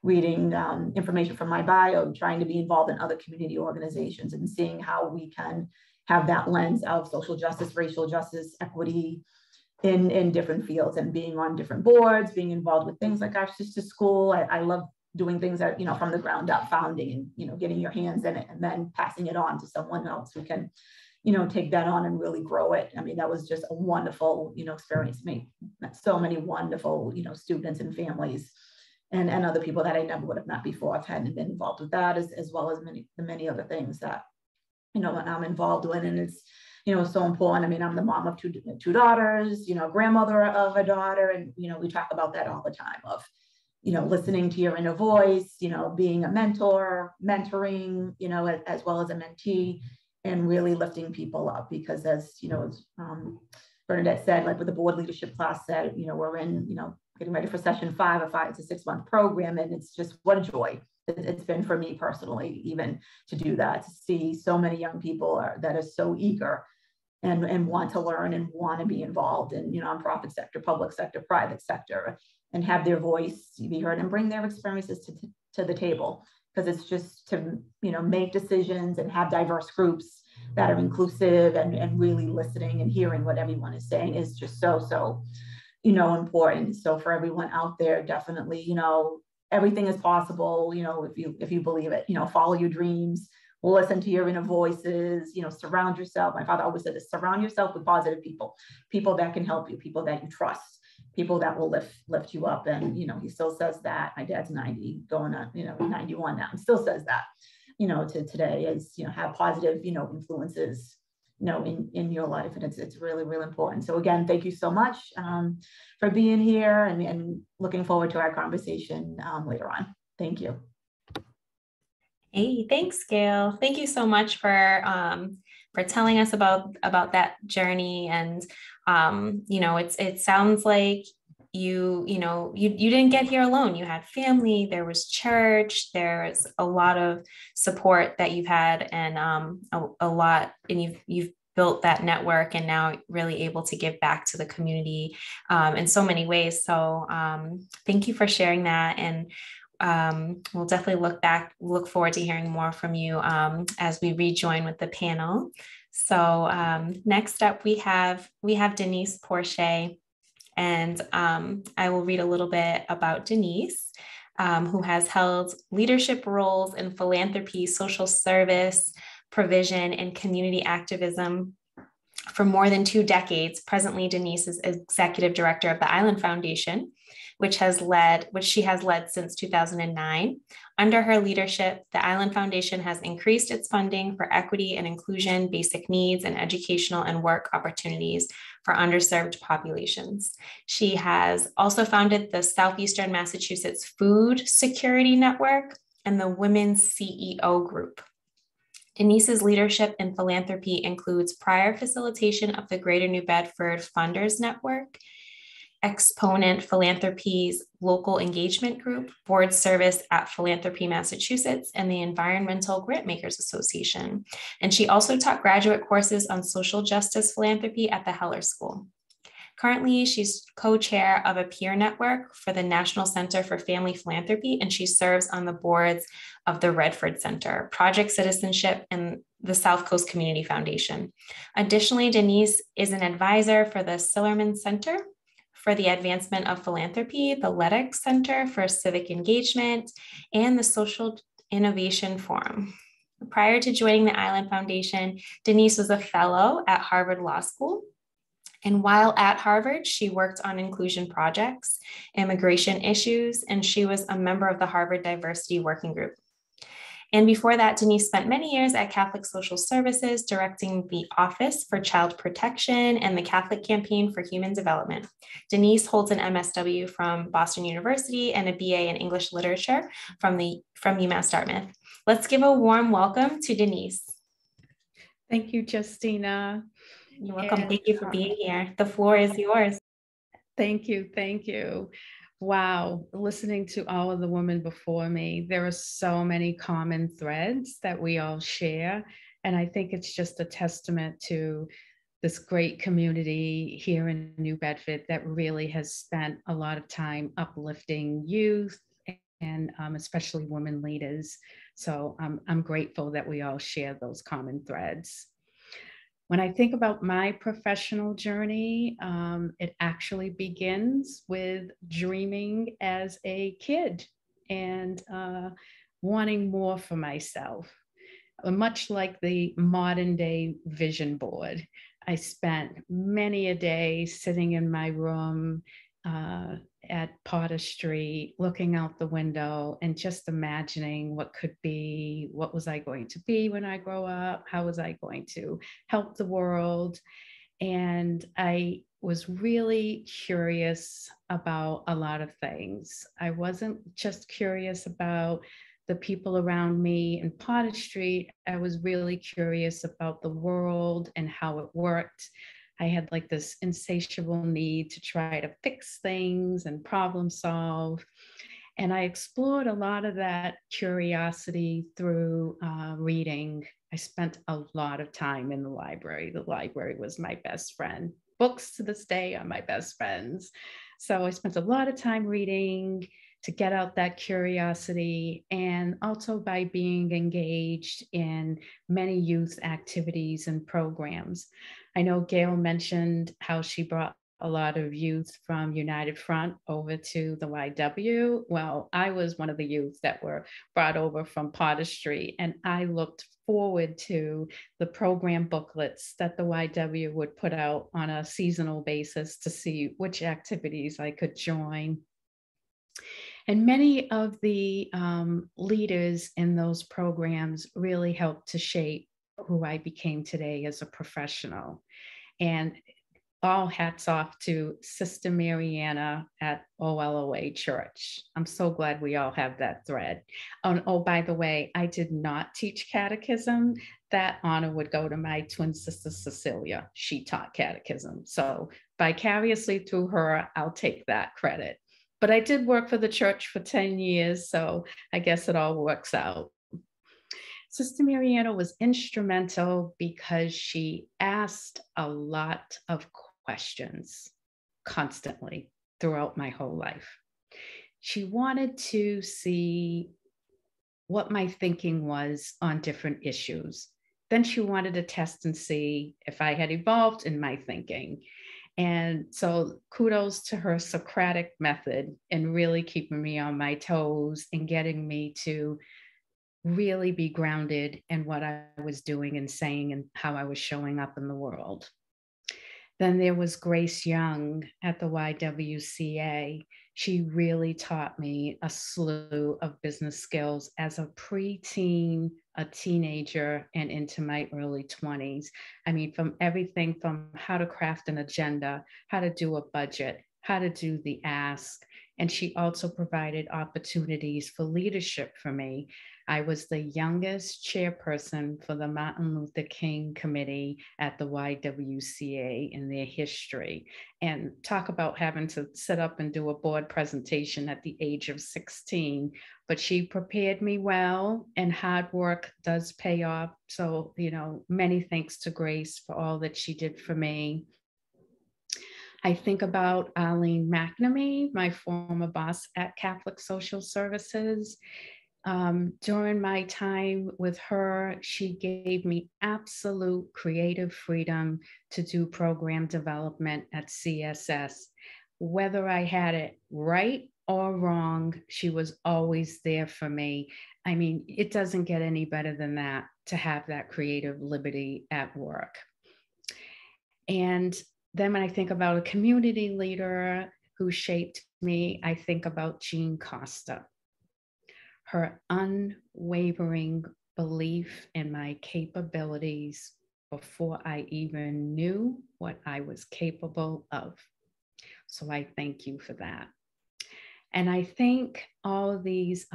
reading information from my bio, trying to be involved in other community organizations and seeing how we can have that lens of social justice, racial justice, equity, in different fields, and being on different boards, being involved with things like our sister school. I love doing things that, you know, from the ground up, founding and, you know, getting your hands in it and then passing it on to someone else who can, you know, take that on and really grow it. I mean, that was just a wonderful, you know, experience for me. Met so many wonderful, you know, students and families and other people that I never would have met before. I've hadn't been involved with that, as well as many other things that, you know, I'm involved with. And it's, you know, so important. I mean, I'm the mom of two daughters, you know, grandmother of a daughter. And, you know, we talk about that all the time of, you know, listening to your inner voice, you know, being a mentor, mentoring, you know, as well as a mentee, and really lifting people up. Because as, you know, as Bernadette said, like with the board leadership class said, you know, we're in, you know, getting ready for session 5, a 5 to 6 month program. And it's just what a joy it's been for me personally, even to do that, to see so many young people that are so eager and want to learn and want to be involved in, you know, nonprofit sector, public sector, private sector, and have their voice be heard and bring their experiences to the table. Because it's just to, you know, make decisions and have diverse groups that are inclusive, and really listening and hearing what everyone is saying is just so, you know, important. So for everyone out there, definitely, you know, everything is possible, you know, if you believe it, you know, follow your dreams, listen to your inner voices, you know, surround yourself. My father always said this: surround yourself with positive people that can help you, people that you trust, people that will lift you up. And, you know, he still says that. My dad's 90, going on, you know, 91 now, and still says that, you know, to today, is, you know, have positive, you know, influences, you know, in your life. And it's really, really important. So again, thank you so much for being here, and looking forward to our conversation later on. Thank you. Hey, thanks, Gail. Thank you so much for telling us about that journey. And you know, it sounds like you didn't get here alone. You had family, there was church, there's a lot of support that you've had, and a lot, and you've built that network, and now really able to give back to the community in so many ways. So thank you for sharing that. And we'll definitely look forward to hearing more from you as we rejoin with the panel. So next up we have Denise Porche, and I will read a little bit about Denise, who has held leadership roles in philanthropy, social service, provision, and community activism for more than 2 decades. Presently, Denise is executive director of the Island Foundation, which she has led since 2009. Under her leadership, the Island Foundation has increased its funding for equity and inclusion, basic needs, and educational and work opportunities for underserved populations. She has also founded the Southeastern Massachusetts Food Security Network and the Women's CEO Group. Denise's leadership in philanthropy includes prior facilitation of the Greater New Bedford Funders Network, Exponent Philanthropy's local engagement group, board service at Philanthropy Massachusetts, and the Environmental Grantmakers Association. And she also taught graduate courses on social justice philanthropy at the Heller School. Currently, she's co-chair of a peer network for the National Center for Family Philanthropy, and she serves on the boards of the Redford Center, Project Citizenship, and the South Coast Community Foundation. Additionally, Denise is an advisor for the Sillerman Center for the Advancement of Philanthropy, the Leddick Center for Civic Engagement, and the Social Innovation Forum. Prior to joining the Island Foundation, Denise was a fellow at Harvard Law School. And while at Harvard, she worked on inclusion projects, immigration issues, and she was a member of the Harvard Diversity Working Group. And before that, Denise spent many years at Catholic Social Services, directing the Office for Child Protection and the Catholic Campaign for Human Development. Denise holds an MSW from Boston University and a BA in English Literature from UMass Dartmouth. Let's give a warm welcome to Denise. Thank you, Justina. You're welcome. Thank you for being here. The floor is yours. Thank you. Thank you. Wow. Listening to all of the women before me, there are so many common threads that we all share. And I think it's just a testament to this great community here in New Bedford that really has spent a lot of time uplifting youth and especially women leaders. So I'm grateful that we all share those common threads. When I think about my professional journey, it actually begins with dreaming as a kid and wanting more for myself. Much like the modern day vision board, I spent many a day sitting in my room at Potter Street, looking out the window and just imagining what could be, what was I going to be when I grow up? How was I going to help the world? And I was really curious about a lot of things. I wasn't just curious about the people around me in Potter Street. I was really curious about the world and how it worked. I had like this insatiable need to try to fix things and problem solve. And I explored a lot of that curiosity through reading. I spent a lot of time in the library. The library was my best friend. Books to this day are my best friends. So I spent a lot of time reading to get out that curiosity, and also by being engaged in many youth activities and programs. I know Gail mentioned how she brought a lot of youth from United Front over to the YW. Well, I was one of the youth that were brought over from Potter Street, and I looked forward to the program booklets that the YW would put out on a seasonal basis to see which activities I could join. And many of the leaders in those programs really helped to shape who I became today as a professional. And all hats off to Sister Mariana at OLOA Church. I'm so glad we all have that thread. Oh, by the way, I did not teach catechism. That honor would go to my twin sister, Cecilia. She taught catechism. So vicariously through her, I'll take that credit. But I did work for the church for 10 years, so I guess it all works out. Sister Mariana was instrumental because she asked a lot of questions constantly throughout my whole life. She wanted to see what my thinking was on different issues. Then she wanted to test and see if I had evolved in my thinking. And so kudos to her Socratic method in really keeping me on my toes and getting me to really be grounded in what I was doing and saying and how I was showing up in the world. Then there was Grace Young at the YWCA. She really taught me a slew of business skills as a preteen, a teenager, and into my early 20s. I mean, from everything from how to craft an agenda, how to do a budget, how to do the ask. And she also provided opportunities for leadership for me. I was the youngest chairperson for the Martin Luther King Committee at the YWCA in their history. And talk about having to sit up and do a board presentation at the age of 16. But she prepared me well, and hard work does pay off. So, you know, many thanks to Grace for all that she did for me. I think about Arlene McNamee, my former boss at Catholic Social Services. During my time with her, she gave me absolute creative freedom to do program development at CSS. Whether I had it right or wrong, she was always there for me. I mean, it doesn't get any better than that, to have that creative liberty at work. And then when I think about a community leader who shaped me, I think about Jean Costa. Her unwavering belief in my capabilities before I even knew what I was capable of. So I thank you for that. And I think all of these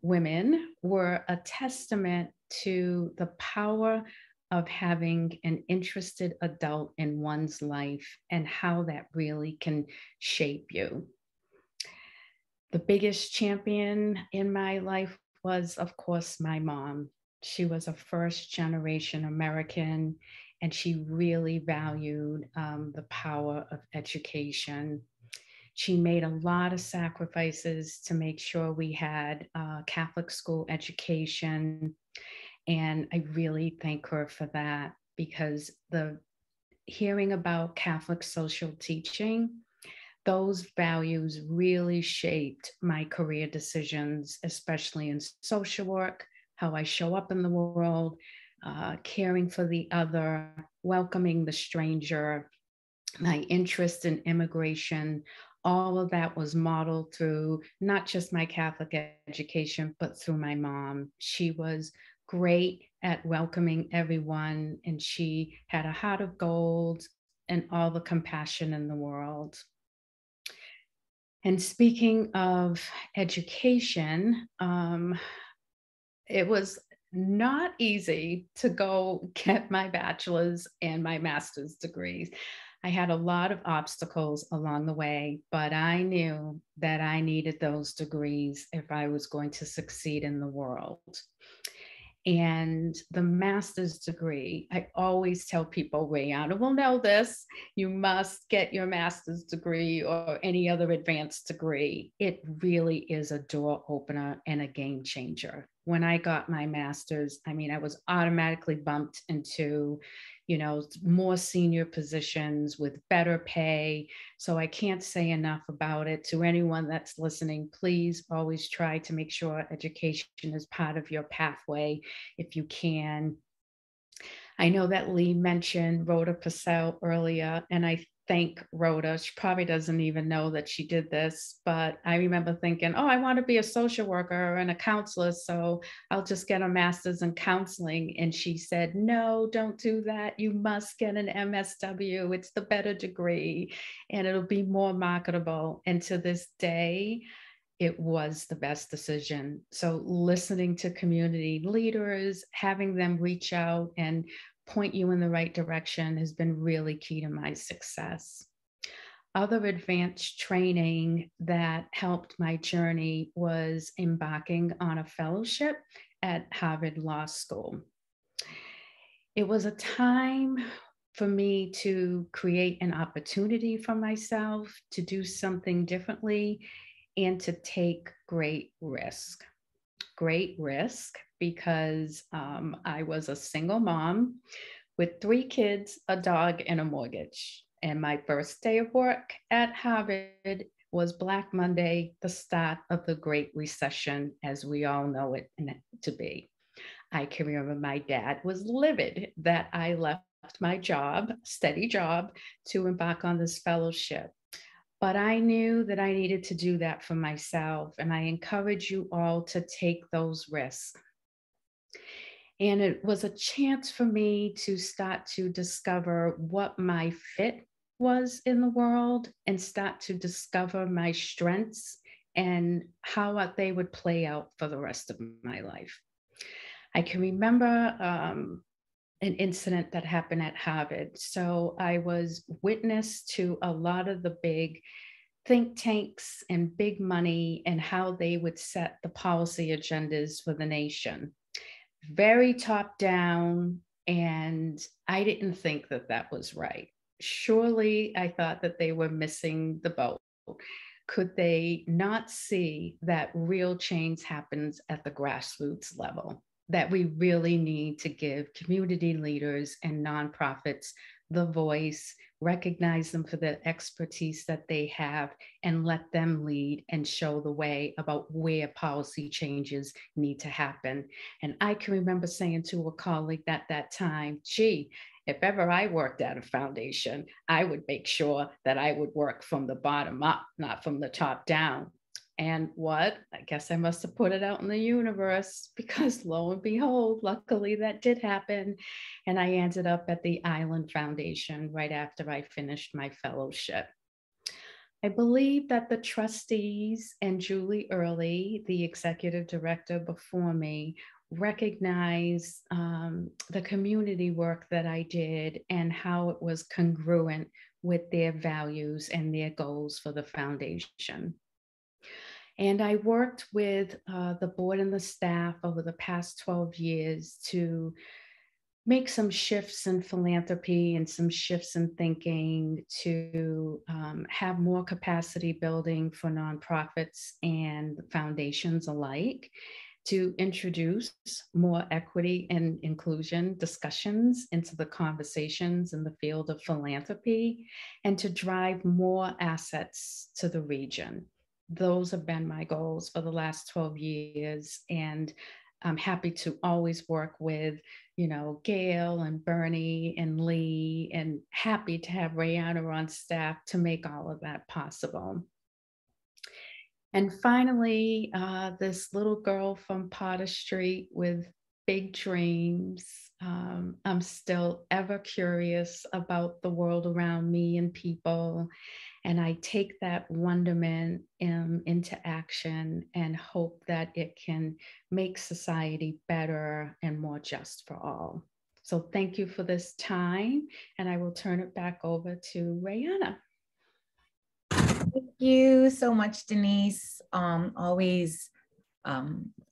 women were a testament to the power of having an interested adult in one's life and how that really can shape you. The biggest champion in my life was, of course, my mom. She was a first-generation American, and she really valued the power of education. She made a lot of sacrifices to make sure we had Catholic school education, and I really thank her for that, because hearing about Catholic social teaching, those values really shaped my career decisions, especially in social work, how I show up in the world, caring for the other, welcoming the stranger, my interest in immigration. All of that was modeled through not just my Catholic education, but through my mom. She was great at welcoming everyone, and she had a heart of gold and all the compassion in the world. And speaking of education, it was not easy to go get my bachelor's and my master's degrees. I had a lot of obstacles along the way, but I knew that I needed those degrees if I was going to succeed in the world. And the master's degree, I always tell people, Rihanna will know this, you must get your master's degree or any other advanced degree. It really is a door opener and a game changer. When I got my master's, I mean, I was automatically bumped into, you know, more senior positions with better pay. So I can't say enough about it. To anyone that's listening, please always try to make sure education is part of your pathway if you can. I know that Lee mentioned Rhoda Purcell earlier, and I thank Rhoda. She probably doesn't even know that she did this, but I remember thinking, oh, I want to be a social worker and a counselor, so I'll just get a master's in counseling. And she said, no, don't do that. You must get an MSW. It's the better degree, and it'll be more marketable. And to this day, it was the best decision. So listening to community leaders, having them reach out and point you in the right direction has been really key to my success. Other advanced training that helped my journey was embarking on a fellowship at Harvard Law School. It was a time for me to create an opportunity for myself to do something differently and to take great risk. Great risk because I was a single mom with 3 kids, a dog, and a mortgage. And my first day of work at Harvard was Black Monday, the start of the Great Recession, as we all know it to be. I can remember my dad was livid that I left my job, steady job, to embark on this fellowship. But I knew that I needed to do that for myself. And I encourage you all to take those risks. And it was a chance for me to start to discover what my fit was in the world and start to discover my strengths and how they would play out for the rest of my life. I can remember an incident that happened at Harvard. So I was witness to a lot of the big think tanks and big money and how they would set the policy agendas for the nation. Very top down, and I didn't think that that was right. Surely I thought that they were missing the boat. Could they not see that real change happens at the grassroots level? That we really need to give community leaders and nonprofits the voice, recognize them for the expertise that they have, and let them lead and show the way about where policy changes need to happen. And I can remember saying to a colleague at that time, gee, if ever I worked at a foundation, I would make sure that I would work from the bottom up, not from the top down. And what? I guess I must have put it out in the universe, because lo and behold, luckily that did happen. And I ended up at the Island Foundation right after I finished my fellowship. I believe that the trustees and Julie Early, the executive director before me, recognized the community work that I did and how it was congruent with their values and their goals for the foundation. And I worked with the board and the staff over the past 12 years to make some shifts in philanthropy and some shifts in thinking to have more capacity building for nonprofits and foundations alike, to introduce more equity and inclusion discussions into the conversations in the field of philanthropy, and to drive more assets to the region. Those have been my goals for the last 12 years. And I'm happy to always work with, Gail and Bernie and Lee, and happy to have Rayanna on staff to make all of that possible. And finally, this little girl from Potter Street with big dreams. I'm still ever curious about the world around me and people. And I take that wonderment into action and hope that it can make society better and more just for all. So thank you for this time. And I will turn it back over to Rayanna. Thank you so much, Denise. Always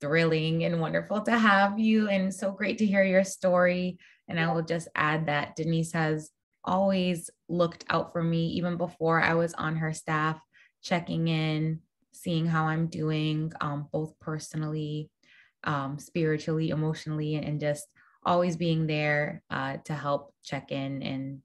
thrilling and wonderful to have you, and so great to hear your story. And I will just add that Denise has always looked out for me even before I was on her staff, checking in, seeing how I'm doing, both personally, spiritually, emotionally, and just always being there to help check in and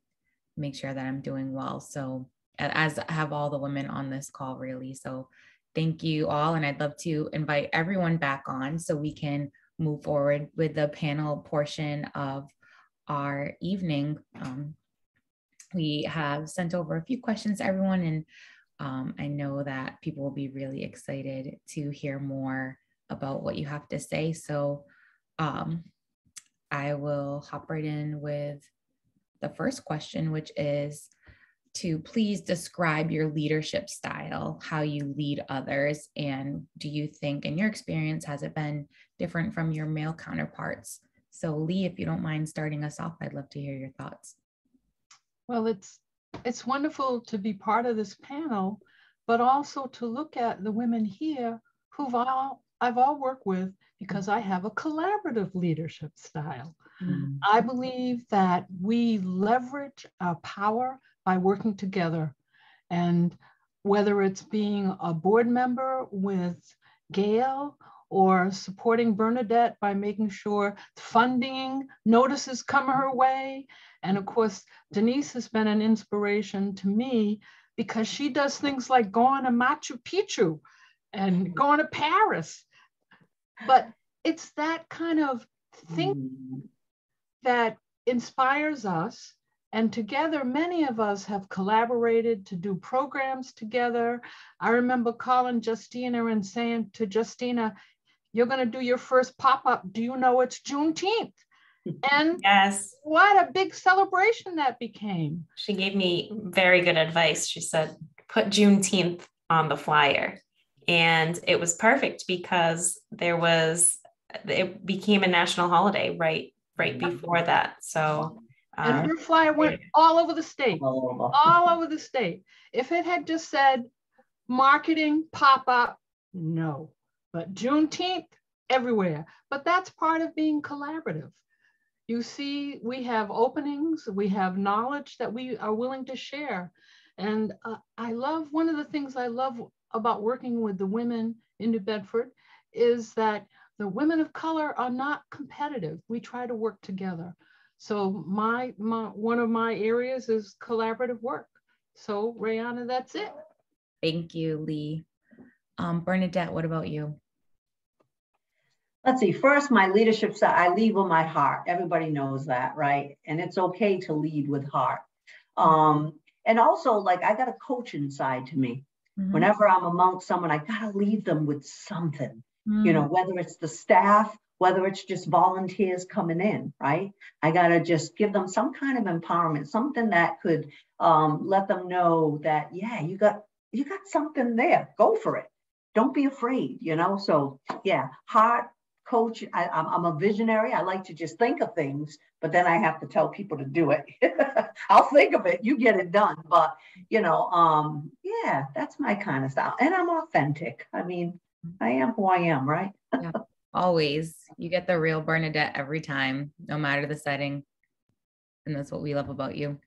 make sure that I'm doing well. So as have all the women on this call, really. So thank you all. And I'd love to invite everyone back on so we can move forward with the panel portion of our evening. We have sent over a few questions to everyone, and I know that people will be really excited to hear more about what you have to say. So I will hop right in with the first question, which is to please describe your leadership style, how you lead others, and do you think in your experience, has it been different from your male counterparts? So Lee, if you don't mind starting us off, I'd love to hear your thoughts. Well, it's wonderful to be part of this panel, but also to look at the women here I've all worked with, because I have a collaborative leadership style. Mm-hmm. I believe that we leverage our power by working together. And whether it's being a board member with Gail or supporting Bernadette by making sure funding notices come her way. And of course, Denise has been an inspiration to me because she does things like going to Machu Picchu and going to Paris. But it's that kind of thing that inspires us And together, many of us have collaborated to do programs together. I remember calling Justina and saying to Justina, you're going to do your first pop-up. Do you know it's Juneteenth? And yes, what a big celebration that became. she gave me very good advice. She said, put Juneteenth on the flyer. And it was perfect because it became a national holiday right before that. So and her flyer went all over the state, all over the state. If it had just said marketing pop-up, no, but Juneteenth everywhere. But that's part of being collaborative. You see, we have openings, we have knowledge that we are willing to share. And one of the things I love about working with the women in New Bedford is that the women of color are not competitive. We try to work together. So one of my areas is collaborative work. So Rayana, that's it. Thank you, Lee. Bernadette, what about you? Let's see, first, my leadership style, I lead with my heart. Everybody knows that, right? And it's okay to lead with heart. And also, like, I got a coaching side to me. Mm-hmm. Whenever I'm amongst someone, I got to leave them with something, you know, whether it's the staff, whether it's just volunteers coming in, right? I got to just give them some kind of empowerment, something that could let them know that, yeah, you got something there. Go for it. Don't be afraid, you know? So, yeah, heart, coach. I'm a visionary. I like to just think of things, but then I have to tell people to do it. I'll think of it. You get it done. But, you know, yeah, that's my kind of style. And I'm authentic. I mean, I am who I am, right? Yeah, always. You get the real Bernadette every time, no matter the setting. And that's what we love about you.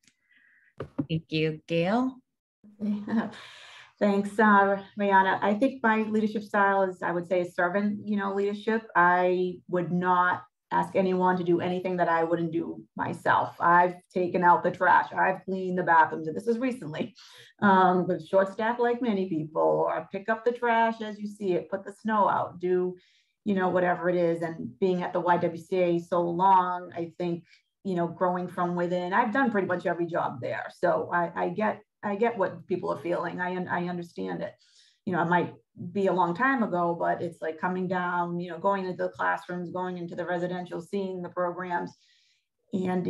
Thank you. Gail? Yeah. Thanks, Rayana. I think my leadership style is, I would say, servant, leadership. I would not ask anyone to do anything that I wouldn't do myself. I've taken out the trash. I've cleaned the bathrooms, and this is recently, with short staff like many people, or pick up the trash as you see it, put the snow out, do, whatever it is. And being at the YWCA so long, I think, growing from within, I've done pretty much every job there. So I get what people are feeling. I understand it. It might be a long time ago, but it's like coming down, going into the classrooms, going into the residential, seeing the programs. And,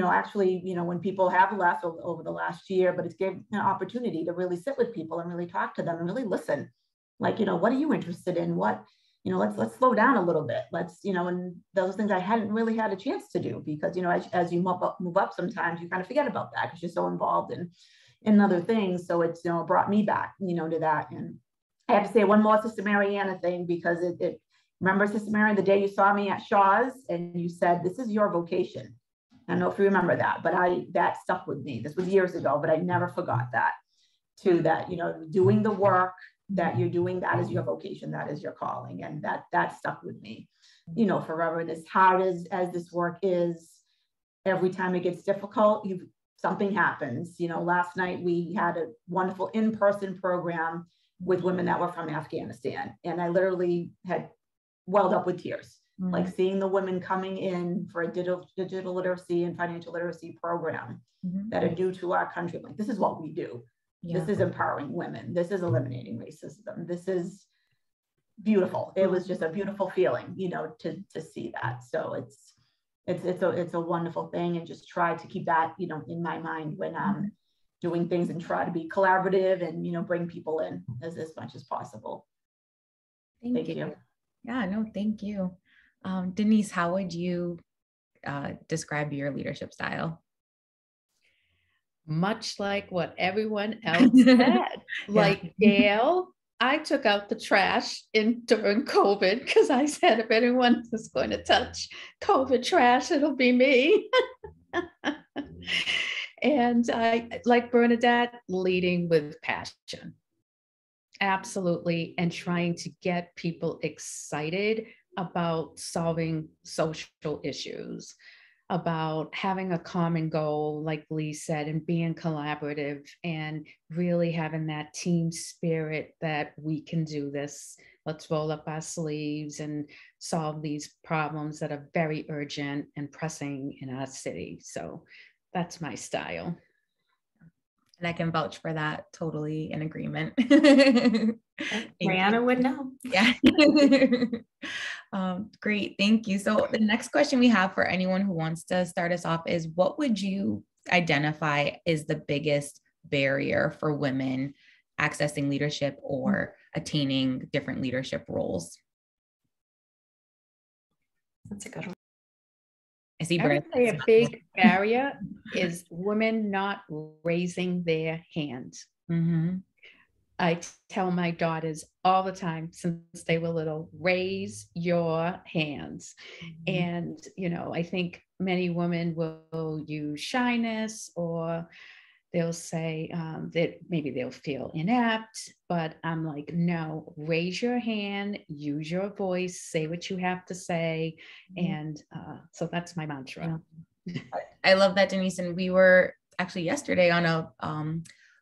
actually, when people have left over the last year, but it's given an opportunity to really sit with people and really talk to them and really listen. Like, what are you interested in? What, let's slow down a little bit. Let's, and those things I hadn't really had a chance to do because, as you move up, sometimes you kind of forget about that because you're so involved in other things. So it's, brought me back, to that. And I have to say one more Sister Mariana thing, because it remember, Sister Mariana, the day you saw me at Shaw's and you said, this is your vocation. I don't know if you remember that, but that stuck with me. This was years ago, but I never forgot that too, that, doing the work that you're doing, that is your vocation, that is your calling. And that stuck with me, forever. And as hard as this work is, every time it gets difficult, something happens. Last night we had a wonderful in-person program with women that were from Afghanistan. And I literally had welled up with tears, like seeing the women coming in for a digital literacy and financial literacy program that are due to our country. Like, this is what we do. Yeah. This is empowering women. This is eliminating racism. This is beautiful. It was just a beautiful feeling, to see that. So it's a wonderful thing, and just try to keep that, in my mind when I'm doing things, and try to be collaborative and, bring people in as much as possible. Thank you. Yeah, no, thank you. Denise, how would you describe your leadership style? Much like what everyone else said. Like Gail, I took out the trash during COVID because I said, if anyone is going to touch COVID trash, it'll be me. And I, like Bernadette, leading with passion. Absolutely. And trying to get people excited about solving social issues, about having a common goal, like Lee said, and being collaborative, and really having that team spirit that we can do this. Let's roll up our sleeves and solve these problems that are very urgent and pressing in our city. So That's my style. And I can vouch for that. Totally in agreement. Brianna would know. Yeah. Great. Thank you. So the next question we have for anyone who wants to start us off is, what would you identify is the biggest barrier for women accessing leadership or attaining different leadership roles? That's a good one. I see I would Bernadette. say a big barrier is women not raising their hands. Mm-hmm. I tell my daughters all the time since they were little, raise your hands. Mm-hmm. And, you know, I think many women will use shyness, or they'll say that maybe they'll feel inept, but I'm like, no, raise your hand, use your voice, say what you have to say. Mm-hmm. And so that's my mantra. Yeah. I love that, Denise. And we were actually yesterday on a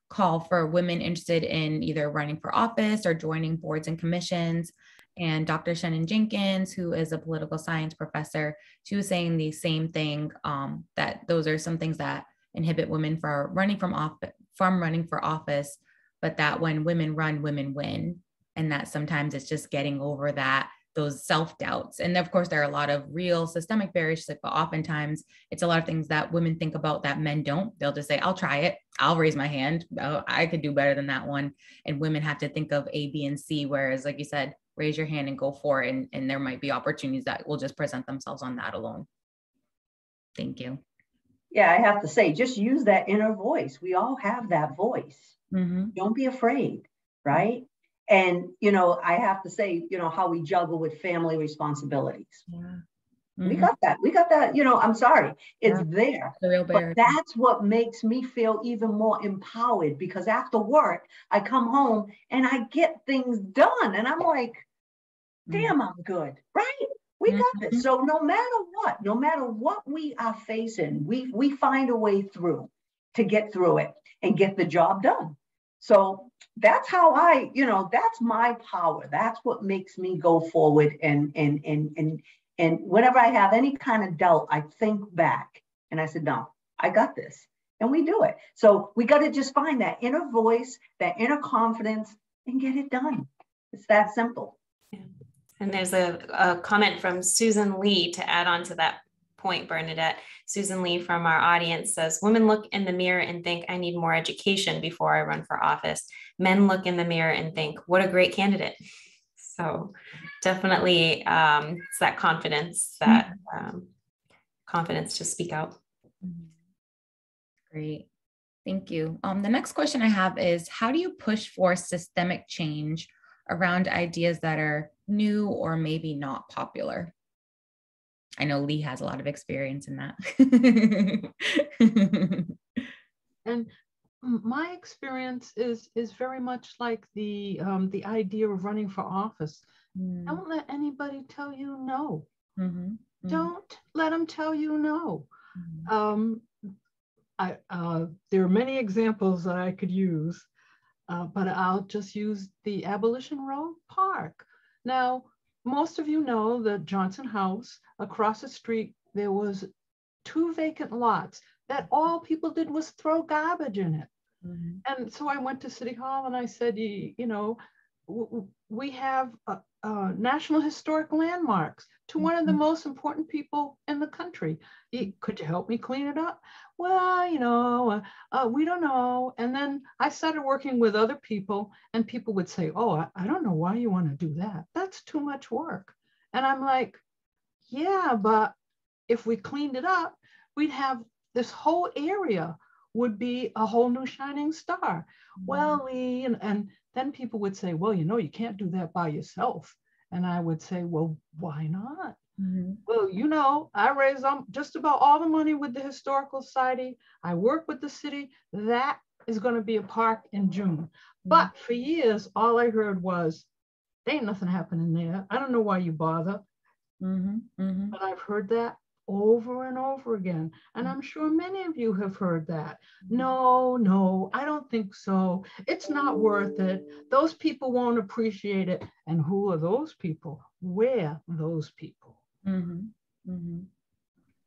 call for women interested in either running for office or joining boards and commissions. And Dr. Shannon Jenkins, who is a political science professor, she was saying the same thing, that those are some things that inhibit women from running for office, but that when women run, women win. And that sometimes it's just getting over those self-doubts. And of course, there are a lot of real systemic barriers, but oftentimes it's a lot of things that women think about that men don't. They'll just say, I'll try it. I'll raise my hand. Oh, I could do better than that one. And women have to think of A, B, and C, whereas like you said, raise your hand and go for it. And there might be opportunities that will just present themselves on that alone. Thank you. Yeah, I have to say, just use that inner voice. We all have that voice. Mm-hmm. Don't be afraid, right? And, you know, I have to say, you know, how we juggle with family responsibilities. Yeah. We Mm-hmm. got that, you know, I'm sorry, it's there. The real barrier. But that's what makes me feel even more empowered, because after work, I come home and I get things done. And I'm like, damn, I'm good, right? We got this. So no matter what we are facing, we find a way through to get through it and get the job done. So that's how that's my power. That's what makes me go forward. And whenever I have any kind of doubt, I think back and I said, no, I got this. And we do it. So we got to just find that inner voice, that inner confidence, and get it done. It's that simple. And there's a comment from Susan Lee to add on to that point, Bernadette. Susan Lee from our audience says, women look in the mirror and think, I need more education before I run for office. Men look in the mirror and think, what a great candidate. So definitely it's that confidence, confidence to speak out. Great. Thank you. The next question I have is, how do you push for systemic change around ideas that are new or maybe not popular? I know Lee has a lot of experience in that. And my experience is very much like the idea of running for office. Don't let anybody tell you no. Don't let them tell you no. There are many examples that I could use, but I'll just use the Abolition Road Park. Now, most of you know that Johnson House, across the street, there was 2 vacant lots that all people did was throw garbage in it. And so I went to City Hall and I said, you know, we have National Historic Landmarks to one of the most important people in the country. Could you help me clean it up? Well, you know, we don't know. And then I started working with other people, and people would say, oh, I don't know why you want to do that. That's too much work. And I'm like, yeah, but if we cleaned it up, we'd have this whole area would be a whole new shining star. Well, Lee, and then people would say, well, you know, you can't do that by yourself. And I would say, well, why not? Well, you know, I raise just about all the money with the Historical Society. I work with the city. That is going to be a park in June. But for years, all I heard was, there ain't nothing happening there. I don't know why you bother. But I've heard that over and over again. And I'm sure many of you have heard that. No, I don't think so. It's not worth it. Those people won't appreciate it. And who are those people? We're those people.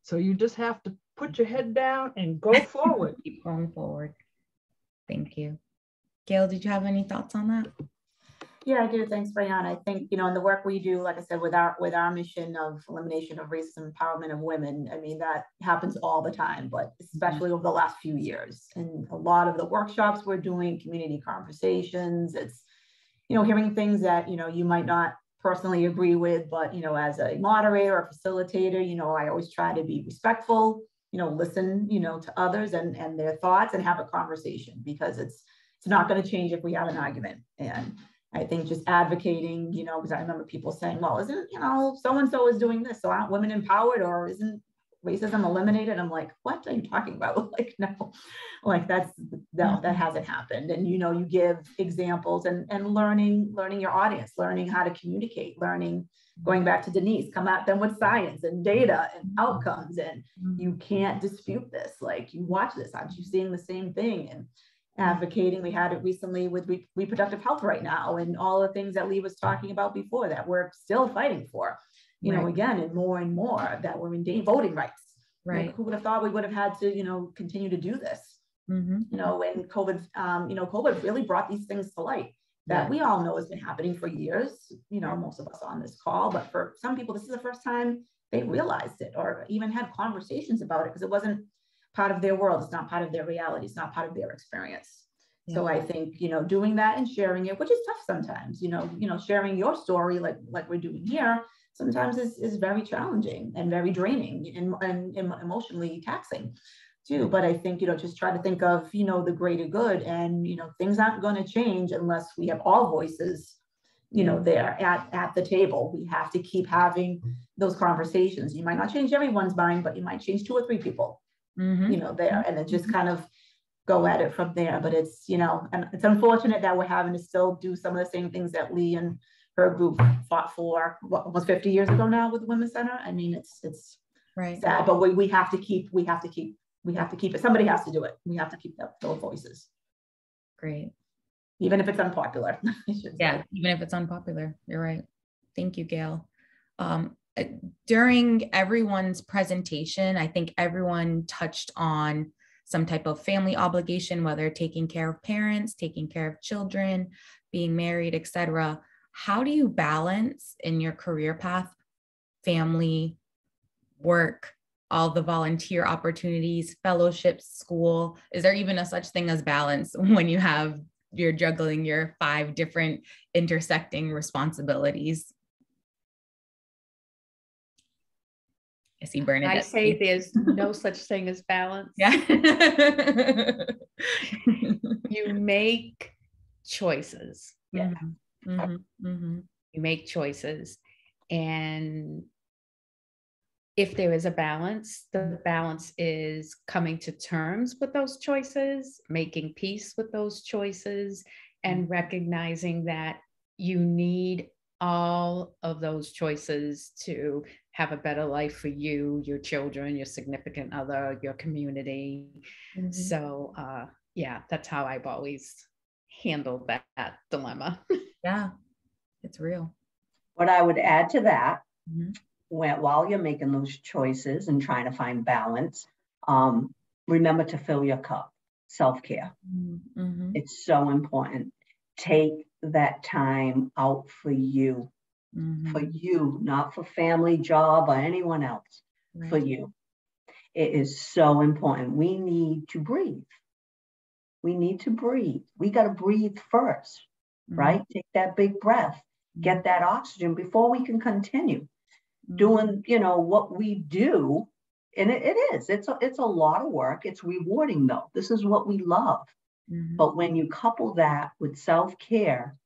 So you just have to put your head down and go forward. Keep going forward. Thank you. Gail, did you have any thoughts on that? Yeah, I do. Thanks, Brianna. I think, in the work we do, like I said, with our mission of elimination of racism, empowerment of women, I mean, that happens all the time, but especially over the last few years. And a lot of the workshops we're doing, community conversations, it's, hearing things that, you might not personally agree with, but, as a moderator or facilitator, I always try to be respectful, listen, to others and their thoughts and have a conversation, because it's not going to change if we have an argument. And I think just advocating, because I remember people saying, well, isn't, so-and-so is doing this, so aren't women empowered, or isn't racism eliminated? I'm like, what are you talking about? Like, no, like that hasn't happened. And, you give examples and learning your audience, learning how to communicate, going back to Denise, come at them with science and data and outcomes. And you can't dispute this. Like, you watch this, aren't you seeing the same thing? And advocating, we had it recently with reproductive health right now, and all the things that Lee was talking about before that we're still fighting for, again, and more that we're in voting rights. Right. Like, who would have thought we would have had to, continue to do this? When COVID, COVID really brought these things to light that we all know has been happening for years, most of us on this call, but for some people, this is the first time they realized it or even had conversations about it, because it wasn't part of their world. It's not part of their reality. It's not part of their experience. Yeah. So I think, doing that and sharing it, which is tough sometimes, sharing your story, like we're doing here, sometimes is very challenging and very draining and emotionally taxing too. But I think, just try to think of, the greater good, and, things aren't going to change unless we have all voices, there at the table. We have to keep having those conversations. You might not change everyone's mind, but you might change 2 or 3 people. There, and then just kind of go at it from there. But it's, and it's unfortunate that we're having to still do some of the same things that Lee and her group fought for almost 50 years ago now with the Women's Center. I mean, it's right. Sad, but we have to keep it. Somebody has to do it. We have to keep those voices. Great. Even if it's unpopular. Yeah, even if it's unpopular. You're right. Thank you, Gail. During everyone's presentation, I think everyone touched on some type of family obligation, whether taking care of parents, taking care of children, being married, etc. How do you balance in your career path, family, work, all the volunteer opportunities, fellowships, school? Is there even a such thing as balance when you're juggling your 5 different intersecting responsibilities? I see Bernadette. I say there's no such thing as balance. Yeah. You make choices. Yeah. You make choices. And if there is a balance, the balance is coming to terms with those choices, making peace with those choices, and recognizing that you need all of those choices to have a better life for you, your children, your significant other, your community. So that's how I've always handled that dilemma. Yeah, it's real. What I would add to that, while you're making those choices and trying to find balance, remember to fill your cup. Self-care. It's so important. Take that time out for you, not for family, job, or anyone else, for you. It is so important. We need to breathe. We got to breathe first, right? Take that big breath, get that oxygen before we can continue doing, what we do. And it's a lot of work. It's rewarding though. This is what we love. But when you couple that with self-care,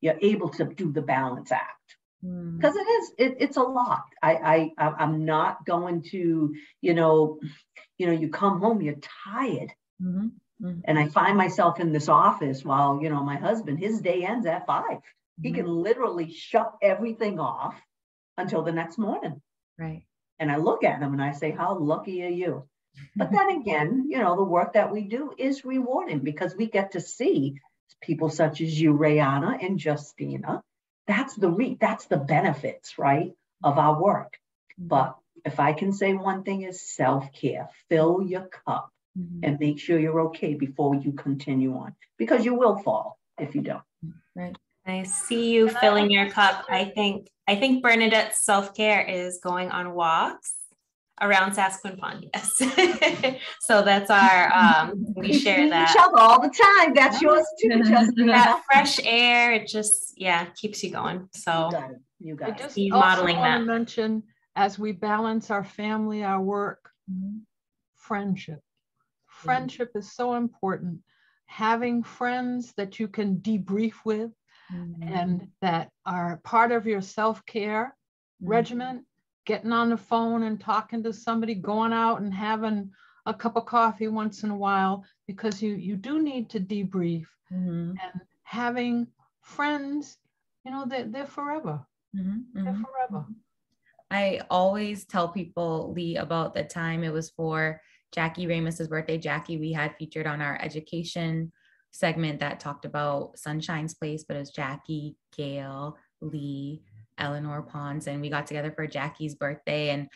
you're able to do the balance act, because it's a lot. I'm not going to, you come home, you're tired. And I find myself in this office while, my husband, his day ends at 5. He can literally shut everything off until the next morning. Right. And I look at him and I say, how lucky are you? But then again, the work that we do is rewarding, because we get to see people such as you, Rayana and Justina. That's the benefits, right, of our work. But if I can say one thing, is self-care. Fill your cup and make sure you're okay before you continue on, because you will fall if you don't. Right. I see you filling your cup. I think Bernadette's self-care is going on walks around Sasquin Pond. Yes. So that's our, we share that. Each other all the time. That's yours too, Justina. That fresh air, it just, keeps you going. So you got it. Just Be also modeling want to that. mention, as we balance our family, our work, friendship. Friendship is so important. Having friends that you can debrief with and that are part of your self-care regimen, getting on the phone and talking to somebody, going out and having a cup of coffee once in a while, because you do need to debrief. And having friends, they're forever. They're forever. I always tell people, Lee, about the time it was for Jackie Ramos's birthday. Jackie, we had featured on our education segment that talked about Sunshine's Place, but it was Jackie, Gail, Lee, Eleanor Pons, and we got together for Jackie's birthday. And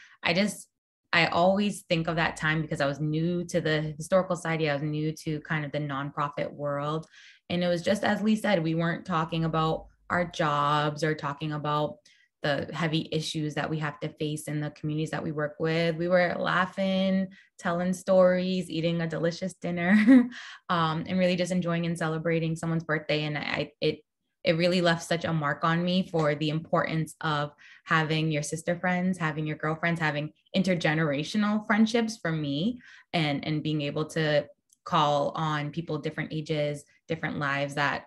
I always think of that time because I was new to the Historical Society. I was new to kind of the nonprofit world. And it was just, as Lee said, we weren't talking about our jobs or talking about the heavy issues that we have to face in the communities that we work with. We were laughing, telling stories, eating a delicious dinner, and really just enjoying and celebrating someone's birthday. And it really left such a mark on me for the importance of having your sister friends, having your girlfriends, having intergenerational friendships for me, and being able to call on people different ages, different lives that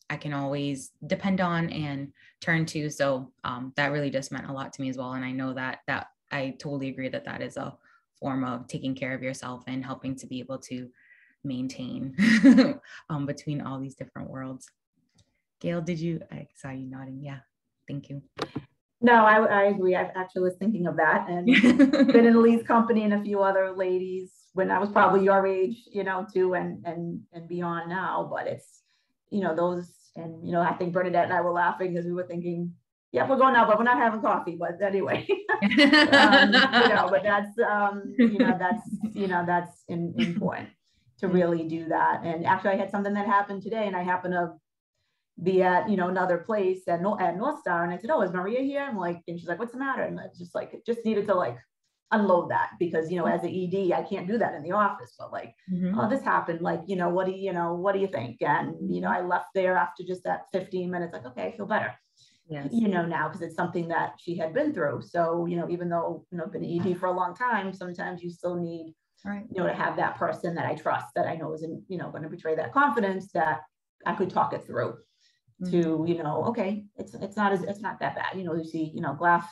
I can always depend on and turn to. So that really just meant a lot to me as well. And I know that I totally agree that is a form of taking care of yourself and helping to be able to maintain between all these different worlds. Gail, I saw you nodding. Yeah, thank you. No, I agree. I actually was thinking of that, and been in Lee's company and a few other ladies when I was probably your age, too, and beyond now. But it's, those, and I think Bernadette and I were laughing because we were thinking, yeah, we're going out, but we're not having coffee. But anyway, but that's important to really do that. And actually, I had something that happened today, and I happen to be at another place at North Star, and I said, "Oh, is Maria here?" I'm like, and she's like, "What's the matter?" And I just just needed to unload that, because as an ED, I can't do that in the office. But oh, this happened. What do you think? And I left there after just that 15 minutes. Okay, I feel better. Yes. Now, because it's something that she had been through. So even though I've been an ED for a long time, sometimes you still need to have that person that I trust, that I know isn't going to betray that confidence, that I could talk it through. To okay, it's not that bad. You see glass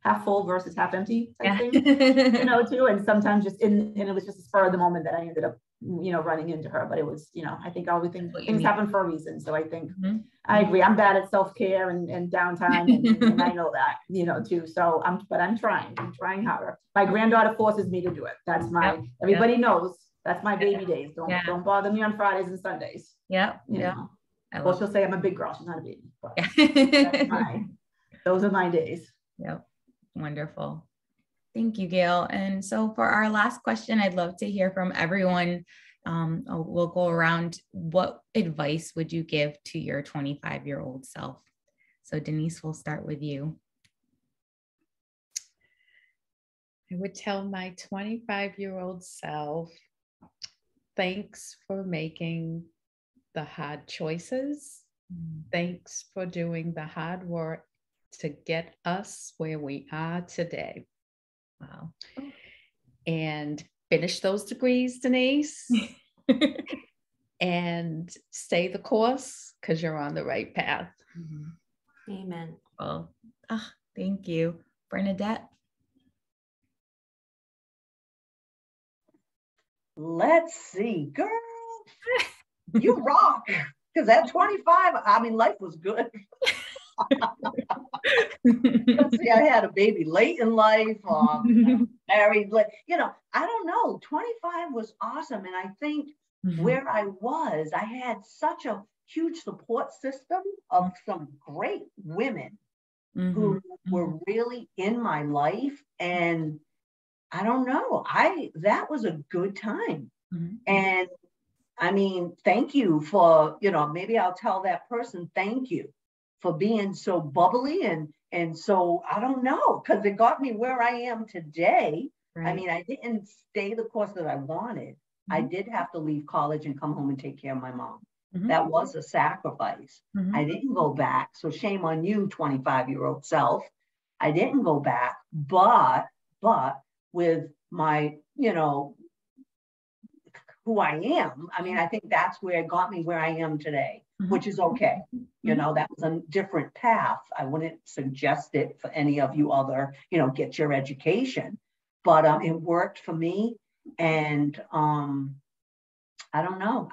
half full versus half empty type thing. Too. And sometimes and it was just a spur of the moment that I ended up running into her. But it was I think all the things happen for a reason. So I think I agree. I'm bad at self-care and downtime, and I know that too. So I'm trying harder. My granddaughter forces me to do it. That's everybody knows that's my baby days. Don't bother me on Fridays and Sundays. Well, she'll say I'm a big girl. She's not a baby. But those are my days. Yep. Wonderful. Thank you, Gail. And so for our last question, I'd love to hear from everyone. We'll go around. What advice would you give to your 25-year-old self? So Denise, we'll start with you. I would tell my 25-year-old self, thanks for making the hard choices. Thanks for doing the hard work to get us where we are today. Wow. And finish those degrees, Denise, and stay the course, because you're on the right path. Amen. Well, thank you. Bernadette? Let's see, girl. You rock, because at 25, life was good. See, I had a baby late in life, married late. I don't know. 25 was awesome, and I think where I was, I had such a huge support system of some great women who were really in my life, and I don't know. That was a good time. Mhm. And I mean, thank you for, maybe I'll tell that person, thank you for being so bubbly and so, I don't know, because it got me where I am today. Right. I mean, I didn't stay the course that I wanted. I did have to leave college and come home and take care of my mom. That was a sacrifice. I didn't go back. So shame on you, 25-year-old self. I didn't go back, but with my, who I am, I mean, I think that's where it got me where I am today, which is okay. That was a different path. I wouldn't suggest it for any of you other, get your education, but it worked for me. And I don't know.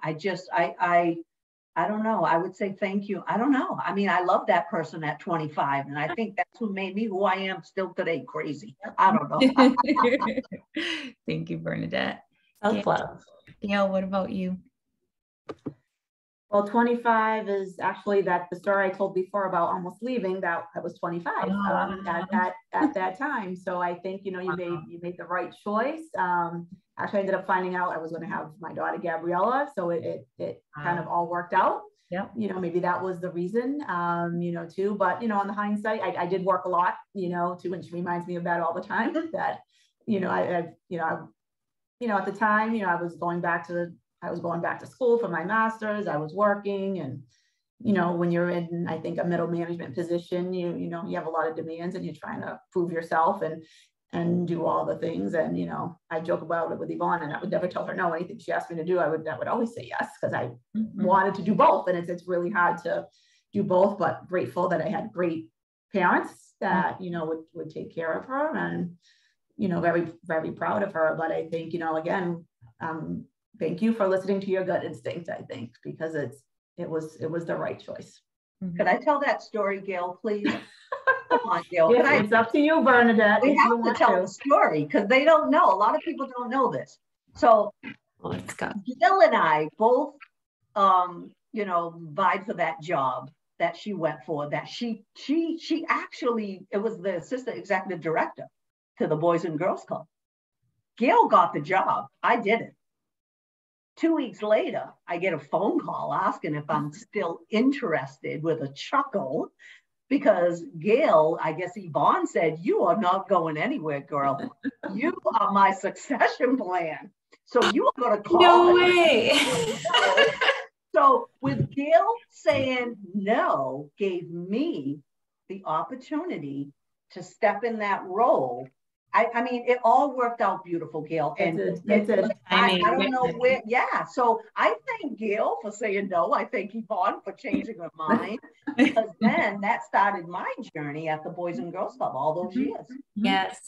I don't know. I would say thank you. I don't know. I mean, I love that person at 25, and I think that's who made me who I am still today. Crazy. I don't know. Thank you, Bernadette. Self-love. Gail, what about you? Well, 25 is actually the story I told before about almost leaving. That I was 25 at that time. So I think you made the right choice. Actually, I ended up finding out I was going to have my daughter Gabriella, so it kind of all worked out. Yeah. Maybe that was the reason. Too. But on the hindsight, I did work a lot. Too, and she reminds me of that all the time. That at the time, I was going back to school for my master's. I was working, and when you're in, I think, a middle management position, you have a lot of demands, and you're trying to prove yourself and do all the things. And I joke about it with Yvonne, and I would never tell her no. Anything she asked me to do, I would always say yes, because I wanted to do both. And it's really hard to do both, but grateful that I had great parents that would take care of her, and very, very proud of her. But I think again, thank you for listening to your gut instinct, I think, because it was the right choice. Could I tell that story, Gail, please? Come on, Gail. Yeah, it's up to you, Bernadette. We have to tell the story because they don't know. A lot of people don't know this. So Let's go. Gail and I both, vied for that job that she went for. That she actually, it was the assistant executive director to the Boys and Girls Club. Gail got the job. I didn't. 2 weeks later, I get a phone call asking if I'm still interested, with a chuckle, because Gail, I guess Yvonne said, "You are not going anywhere, girl. You are my succession plan. So you are going to call." No way. So with Gail saying no, gave me the opportunity to step in that role. I mean, it all worked out beautiful, Gail. And I don't know where, yeah. So I thank Gail for saying no. I thank Yvonne for changing her mind, because then that started my journey at the Boys and Girls Club all those years. Yes.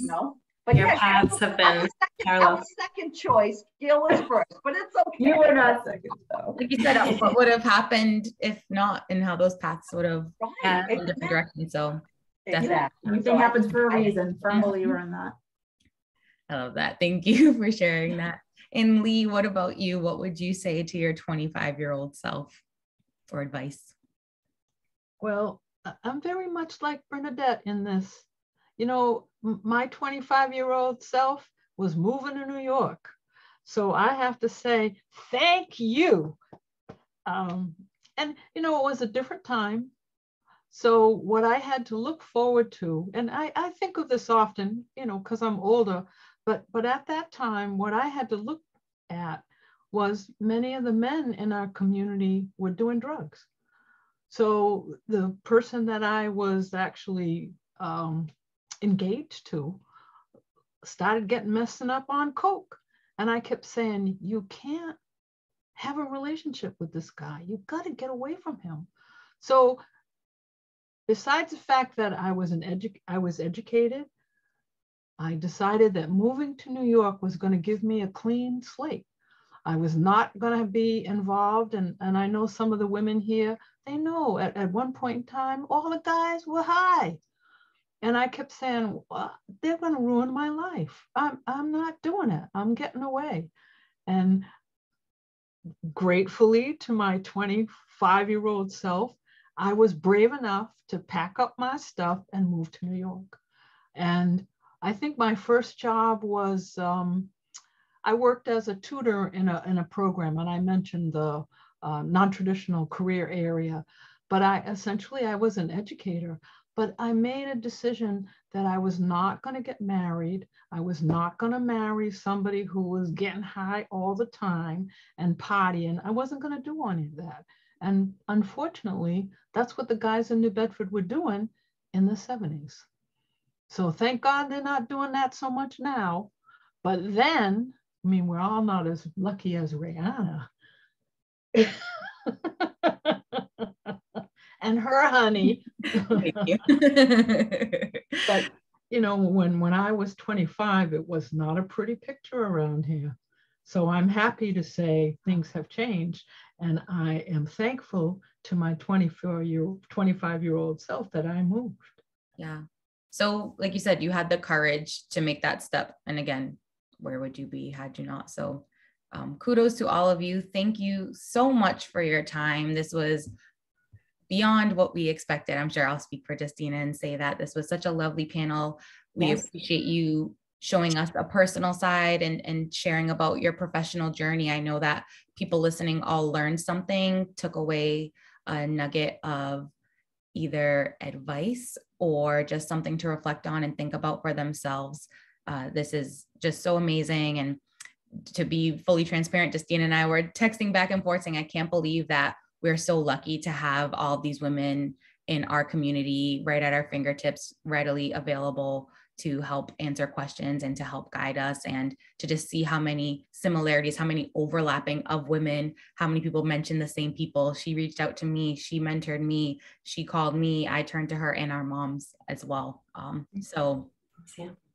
But your paths have been parallel. Second choice. Gail was first, but it's okay. You were not second, though. Like you said, what would have happened if not, and how those paths would have gone in different directions. So exactly. Everything happens for a reason. Firm believer in that. I love that. Thank you for sharing that. And Lee, what about you? What would you say to your 25-year-old self for advice? Well, I'm very much like Bernadette in this. My 25-year-old self was moving to New York. So I have to say, thank you. And, it was a different time. So what I had to look forward to, and I think of this often, because I'm older, but at that time, what I had to look at was many of the men in our community were doing drugs. So the person that I was actually engaged to started getting messing up on coke. And I kept saying, you can't have a relationship with this guy. You got to get away from him. So besides the fact that I was educated, I decided that moving to New York was going to give me a clean slate. I was not going to be involved. And I know some of the women here, they know at one point in time, all the guys were high. And I kept saying, well, they're going to ruin my life. I'm not doing it. I'm getting away. And gratefully to my 25-year-old self, I was brave enough to pack up my stuff and move to New York. And I think my first job was, I worked as a tutor in a program, and I mentioned the non-traditional career area, but I was an educator, but I made a decision that I was not going to get married. I was not going to marry somebody who was getting high all the time and partying. I wasn't going to do any of that. And unfortunately, that's what the guys in New Bedford were doing in the 70s. So thank God they're not doing that so much now. But then, I mean, we're all not as lucky as Rihanna. And her honey. Thank you. But, you know, when I was 25, it was not a pretty picture around here. So I'm happy to say things have changed. And I am thankful to my 25-year-old self that I moved. Yeah. So like you said, you had the courage to make that step. And again, where would you be had you not? So kudos to all of you. Thank you so much for your time. This was beyond what we expected. I'm sure I'll speak for Justina and say that this was such a lovely panel. We appreciate you showing us a personal side and sharing about your professional journey. I know that people listening all learned something, took away a nugget of either advice or just something to reflect on and think about for themselves. This is just so amazing. And to be fully transparent, Justina and I were texting back and forth saying, I can't believe that we're so lucky to have all of these women in our community right at our fingertips, readily available to help answer questions and to help guide us, and to just see how many similarities, how many overlapping of women, how many people mention the same people. She reached out to me, she mentored me, she called me, I turned to her, and our moms as well. So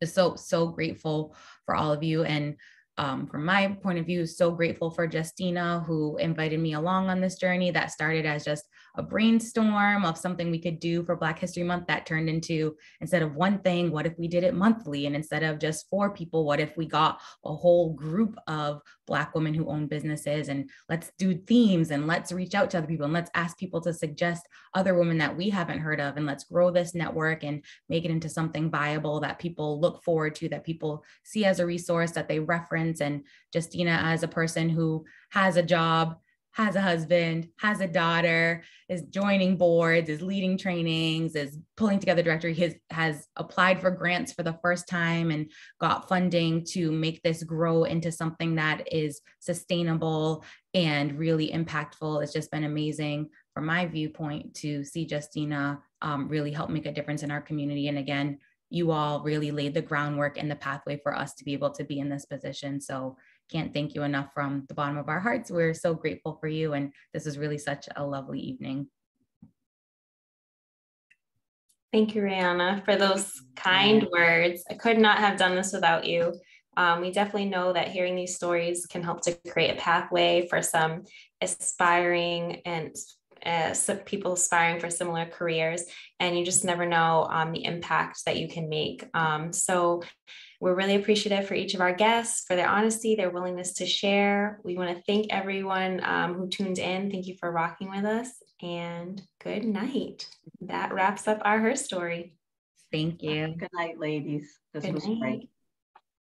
just so grateful for all of you. And from my point of view, so grateful for Justina, who invited me along on this journey that started as just a brainstorm of something we could do for Black History Month that turned into, instead of one thing, what if we did it monthly? And instead of just 4 people, what if we got a whole group of Black women who own businesses, and let's do themes, and let's reach out to other people, and let's ask people to suggest other women that we haven't heard of, and let's grow this network and make it into something viable that people look forward to, that people see as a resource, that they reference. And Justina, as a person who has a job, has a husband, has a daughter, is joining boards, is leading trainings, is pulling together directory, has applied for grants for the first time and got funding to make this grow into something that is sustainable and really impactful. It's just been amazing from my viewpoint to see Justina really help make a difference in our community. And again, you all really laid the groundwork and the pathway for us to be able to be in this position. So can't thank you enough from the bottom of our hearts. We're so grateful for you. And this is really such a lovely evening. Thank you, Rihanna, for those kind words. I could not have done this without you. We definitely know that hearing these stories can help to create a pathway for some aspiring and some people aspiring for similar careers, and you just never know the impact that you can make. So we're really appreciative for each of our guests, for their honesty, their willingness to share. We want to thank everyone who tuned in. Thank you for rocking with us, and good night. That wraps up our Her Story. Thank you. Good night, ladies. This was great.